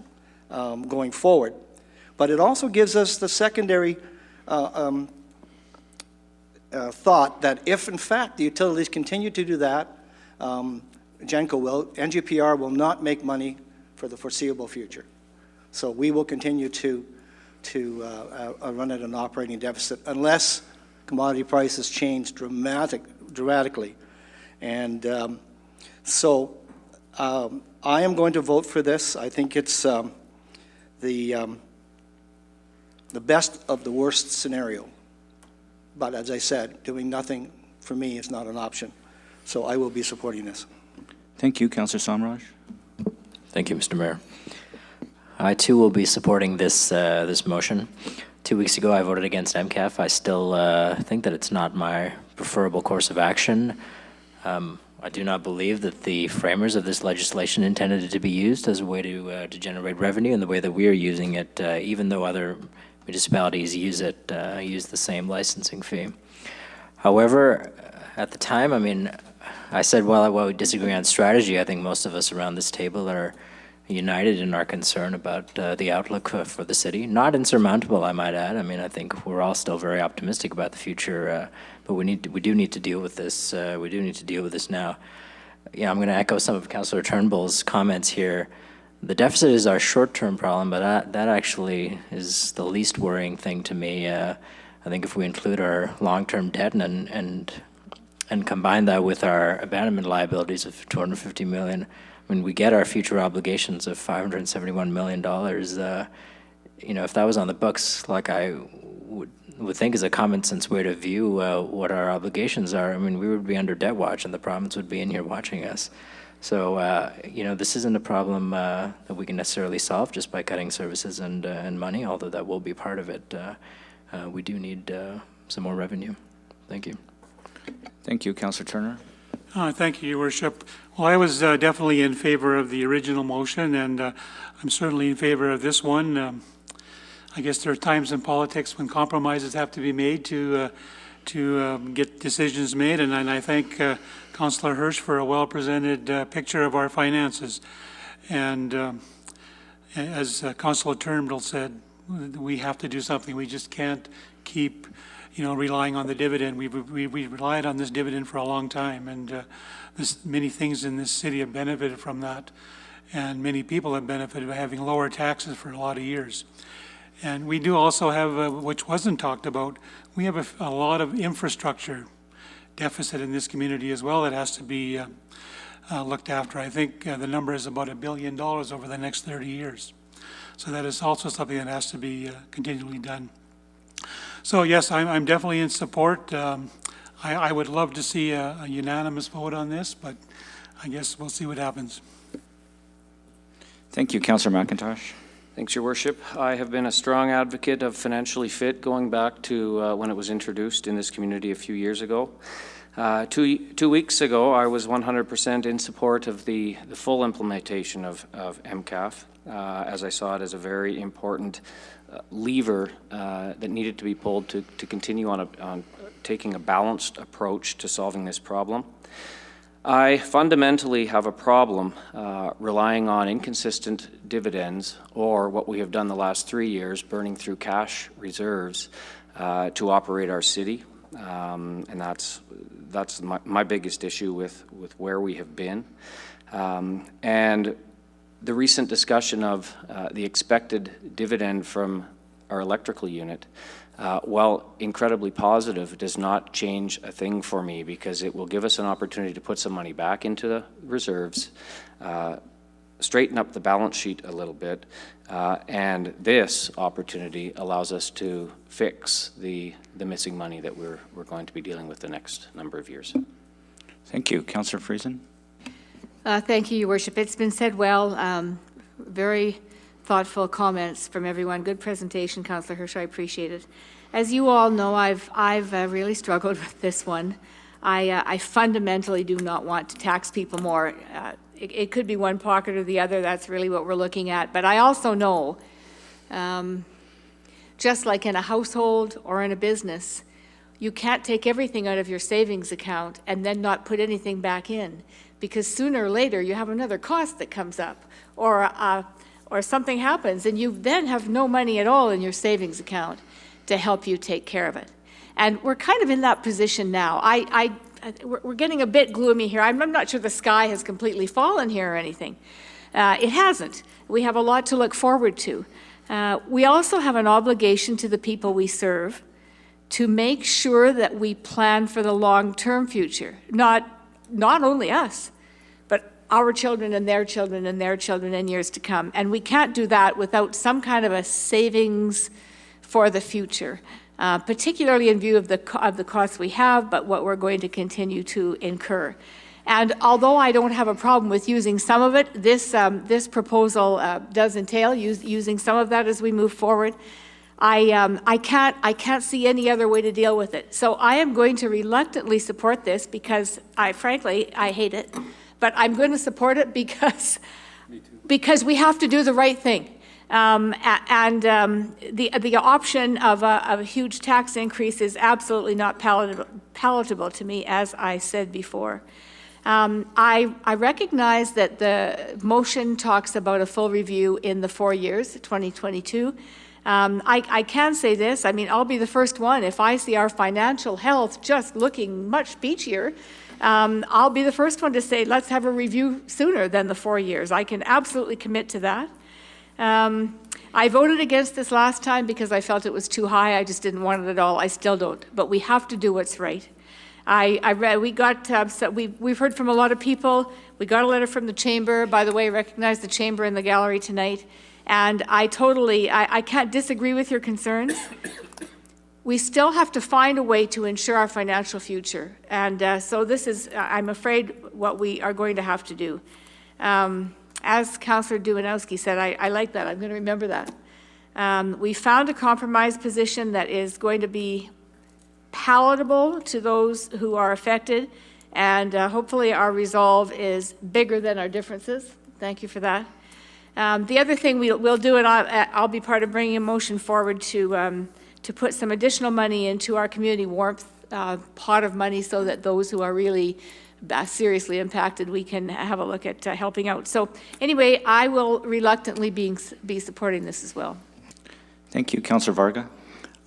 going forward. But it also gives us the secondary thought that if, in fact, the utilities continue to do that, Genco will, NGPR will not make money for the foreseeable future. So we will continue to run at an operating deficit unless commodity prices change dramatically. And so I am going to vote for this. I think it's the best of the worst scenario. But as I said, doing nothing for me is not an option. So I will be supporting this. Thank you, Councillor Samraj. Thank you, Mr. Mayor. I too will be supporting this motion. 2 weeks ago, I voted against MCAF. I still think that it's not my preferable course of action. I do not believe that the framers of this legislation intended it to be used as a way to generate revenue in the way that we are using it, even though other municipalities use the same licensing fee. However, at the time, I mean, I said, well, while we disagree on strategy, I think most of us around this table are united in our concern about the outlook for the city. Not insurmountable, I might add. I mean, I think we're all still very optimistic about the future, but we do need to deal with this. We do need to deal with this now. Yeah, I'm going to echo some of Councillor Turnbull's comments here. The deficit is our short-term problem, but that actually is the least worrying thing to me. I think if we include our long-term debt and combine that with our abandonment liabilities of $250 million, when we get our future obligations of $571 million, you know, if that was on the books, like I would think is a common sense way to view what our obligations are, I mean, we would be under debt watch and the province would be in here watching us. So, you know, this isn't a problem that we can necessarily solve just by cutting services and money, although that will be part of it. We do need some more revenue. Thank you. Thank you, Councillor Turner. Thank you, Your Worship. Well, I was definitely in favor of the original motion, and I'm certainly in favor of this one. I guess there are times in politics when compromises have to be made to get decisions made, and I thank Councillor Hirsch for a well-presented picture of our finances. And as Councillor Turnbull said, we have to do something. We just can't keep relying on the dividend. We relied on this dividend for a long time, and many things in this city have benefited from that, and many people have benefited by having lower taxes for a lot of years. And we do also have, which wasn't talked about, we have a lot of infrastructure deficit in this community as well that has to be looked after. I think the number is about $1 billion over the next 30 years. So that is also something that has to be continually done. So yes, I'm definitely in support. I would love to see a unanimous vote on this, but I guess we'll see what happens. Thank you, Councillor McIntosh. Thanks, Your Worship. I have been a strong advocate of financially fit going back to when it was introduced in this community a few years ago. 2 weeks ago, I was 100% in support of the full implementation of MCAF, as I saw it as a very important lever that needed to be pulled to continue on taking a balanced approach to solving this problem. I fundamentally have a problem relying on inconsistent dividends or what we have done the last 3 years, burning through cash reserves to operate our city. And that's my biggest issue with where we have been. And the recent discussion of the expected dividend from our electrical unit, while incredibly positive, does not change a thing for me, because it will give us an opportunity to put some money back into the reserves, straighten up the balance sheet a little bit, and this opportunity allows us to fix the missing money that we're going to be dealing with the next number of years. Thank you. Councillor Friesen? Thank you, Your Worship. It's been said well. Very thoughtful comments from everyone. Good presentation, Councillor Hirsch. I appreciate it. As you all know, I've really struggled with this one. I fundamentally do not want to tax people more. It could be one pocket or the other. That's really what we're looking at. But I also know, just like in a household or in a business, you can't take everything out of your savings account and then not put anything back in, because sooner or later you have another cost that comes up, or something happens, and you then have no money at all in your savings account to help you take care of it. And we're kind of in that position now. We're getting a bit gloomy here. I'm not sure the sky has completely fallen here or anything. It hasn't. We have a lot to look forward to. We also have an obligation to the people we serve to make sure that we plan for the long-term future. Not only us, but our children and their children and their children in years to come. And we can't do that without some kind of a savings for the future, particularly in view of the costs we have, but what we're going to continue to incur. And although I don't have a problem with using some of it, this proposal does entail using some of that as we move forward. I can't see any other way to deal with it. So I am going to reluctantly support this because frankly, I hate it. But I'm going to support it because we have to do the right thing. The option of a huge tax increase is absolutely not palatable to me, as I said before. I recognize that the motion talks about a full review in the 4 years, 2022. I can say this, I mean, I'll be the first one. If I see our financial health just looking much beachier, I'll be the first one to say, let's have a review sooner than the 4 years. I can absolutely commit to that. I voted against this last time because I felt it was too high. I just didn't want it at all. I still don't. But we have to do what's right. We've heard from a lot of people. We got a letter from the Chamber. By the way, I recognize the Chamber in the gallery tonight. And I can't disagree with your concerns. We still have to find a way to ensure our financial future. And so this is, I'm afraid, what we are going to have to do. As Councillor Dumanowski said, I like that. I'm going to remember that. We found a compromise position that is going to be palatable to those who are affected, and hopefully our resolve is bigger than our differences. Thank you for that. The other thing we'll do, and I'll be part of bringing a motion forward to put some additional money into our community warmth pot of money so that those who are really seriously impacted, we can have a look at helping out. So anyway, I will reluctantly be supporting this as well. Thank you. Councillor Varga?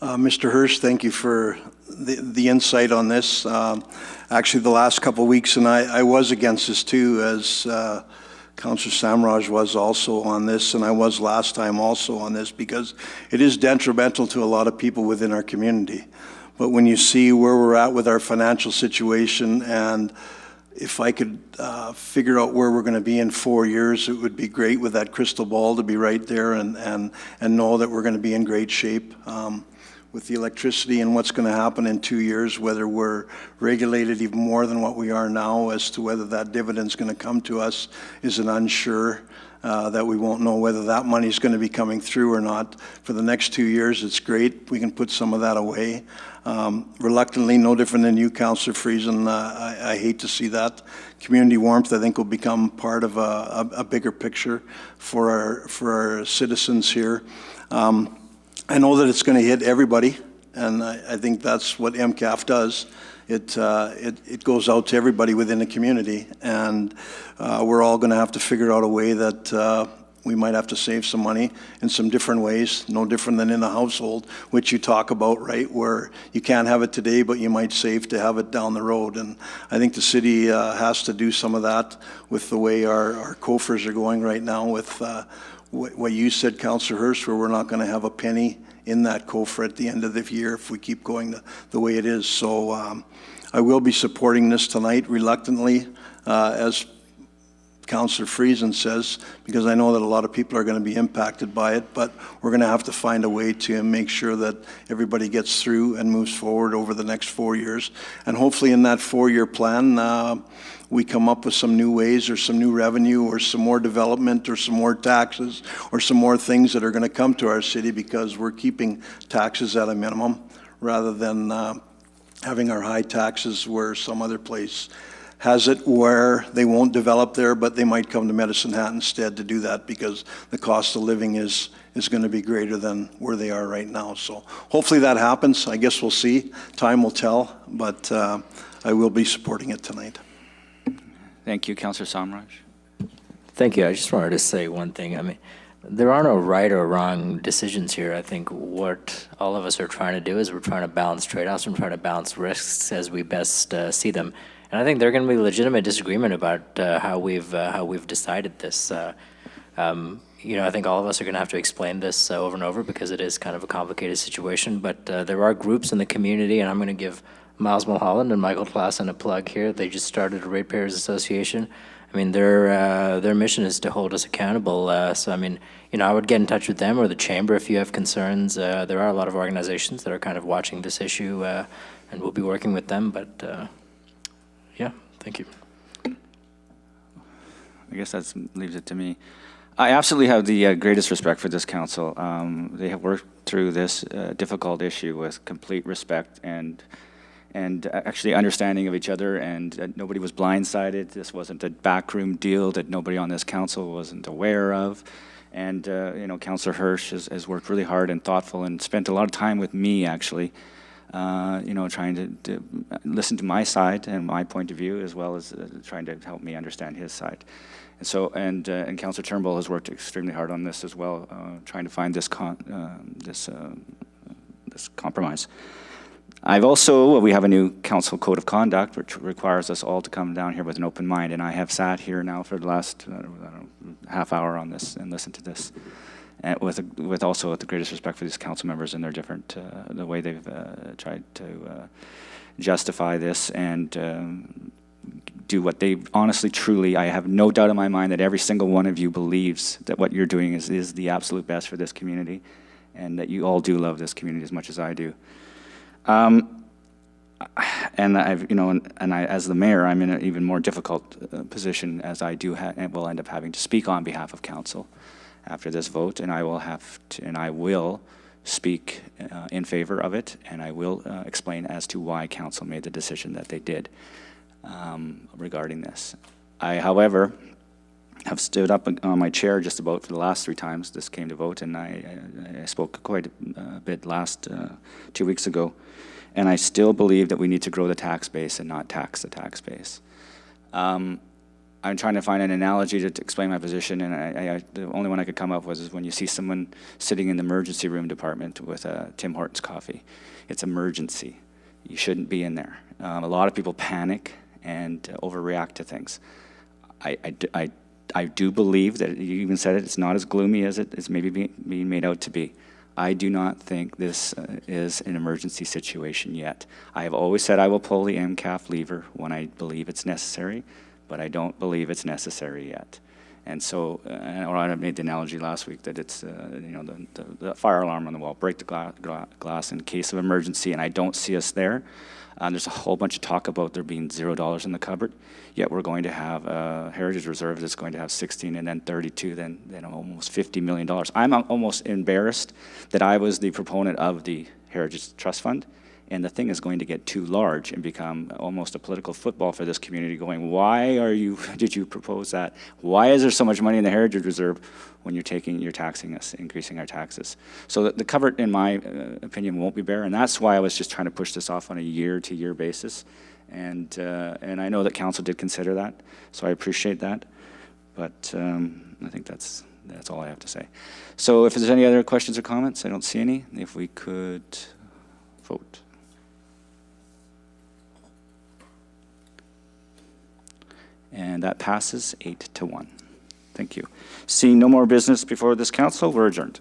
Mr. Hirsch, thank you for the insight on this. Actually, the last couple of weeks, and I was against this too, as Councillor Samraj was also on this, and I was last time also on this, because it is detrimental to a lot of people within our community. But when you see where we're at with our financial situation, and if I could figure out where we're going to be in 4 years, it would be great with that crystal ball to be right there and know that we're going to be in great shape with the electricity and what's going to happen in 2 years, whether we're regulated even more than what we are now, as to whether that dividend's going to come to us is an unsure. That we won't know whether that money is going to be coming through or not. For the next 2 years, it's great. We can put some of that away. Reluctantly, no different than you, Councillor Friesen. I hate to see that. Community warmth, I think, will become part of a bigger picture for our citizens here. I know that it's going to hit everybody, and I think that's what MCAF does. It goes out to everybody within the community, and we're all going to have to figure out a way that we might have to save some money in some different ways, no different than in the household, which you talk about, right, where you can't have it today, but you might save to have it down the road. And I think the city has to do some of that with the way our COFRs are going right now with what you said, Councillor Hurst, where we're not going to have a penny in that COFR at the end of the year if we keep going the way it is. So I will be supporting this tonight reluctantly, as Councillor Friesen says, because I know that a lot of people are going to be impacted by it, but we're going to have to find a way to make sure that everybody gets through and moves forward over the next 4 years. And hopefully in that 4-year plan, we come up with some new ways or some new revenue or some more development or some more taxes or some more things that are going to come to our city because we're keeping taxes at a minimum rather than having our high taxes where some other place has it where they won't develop there, but they might come to Medicine Hat instead to do that because the cost of living is going to be greater than where they are right now. So hopefully that happens. I guess we'll see. Time will tell, but I will be supporting it tonight. Thank you, Councillor Samraj. Thank you. I just wanted to say one thing. I mean, there are no right or wrong decisions here. I think what all of us are trying to do is we're trying to balance trade-offs and trying to balance risks as we best see them. And I think there are going to be legitimate disagreement about how we've decided this. I think all of us are going to have to explain this over and over because it is kind of a complicated situation. But there are groups in the community, and I'm going to give Miles Mulholland and Michael Klassen a plug here. They just started a Ratepayers Association. I mean, their mission is to hold us accountable. So I mean, I would get in touch with them or the chamber if you have concerns. There are a lot of organizations that are kind of watching this issue, and we'll be working with them. But yeah, thank you. I guess that leaves it to me. I absolutely have the greatest respect for this council. They have worked through this difficult issue with complete respect and actually understanding of each other, and nobody was blindsided. This wasn't a backroom deal that nobody on this council wasn't aware of. And Councillor Hirsch has worked really hard and thoughtful and spent a lot of time with me, actually, trying to listen to my side and my point of view, as well as trying to help me understand his side. And so, and Councillor Turnbull has worked extremely hard on this as well, trying to find this compromise. We have a new council code of conduct, which requires us all to come down here with an open mind, and I have sat here now for the last half hour on this and listened to this, and with also the greatest respect for these council members and their different, the way they've tried to justify this and do what they honestly, truly, I have no doubt in my mind that every single one of you believes that what you're doing is the absolute best for this community, and that you all do love this community as much as I do. And as the mayor, I'm in an even more difficult position, as I will end up having to speak on behalf of council after this vote, and I will speak in favor of it, and I will explain as to why council made the decision that they did regarding this. I, however, have stood up on my chair just about for the last 3 times this came to vote, and I spoke quite a bit last 2 weeks ago. And I still believe that we need to grow the tax base and not tax the tax base. I'm trying to find an analogy to explain my position, and the only one I could come up with is when you see someone sitting in the emergency room department with a Tim Hortons coffee. It's emergency. You shouldn't be in there. A lot of people panic and overreact to things. I do believe that, you even said it, it's not as gloomy as it is maybe being made out to be. I do not think this is an emergency situation yet. I have always said I will pull the MCAF lever when I believe it's necessary, but I don't believe it's necessary yet. And so, I made the analogy last week that it's, the fire alarm on the wall, break the glass in case of emergency, and I don't see us there. There's a whole bunch of talk about there being $0 in the cupboard, yet we're going to have a Heritage Reserve that's going to have 16 and then 32, then almost $50 million. I'm almost embarrassed that I was the proponent of the Heritage Trust Fund, and the thing is going to get too large and become almost a political football for this community, going, did you propose that? Why is there so much money in the Heritage Reserve when you're taxing us, increasing our taxes? So the cupboard, in my opinion, won't be bare, and that's why I was just trying to push this off on a year-to-year basis. And I know that council did consider that, so I appreciate that. But I think that's That's all I have to say. So if there's any other questions or comments, I don't see any. If we could vote. And that passes 8-1. Thank you. Seeing no more business before this council, we're adjourned.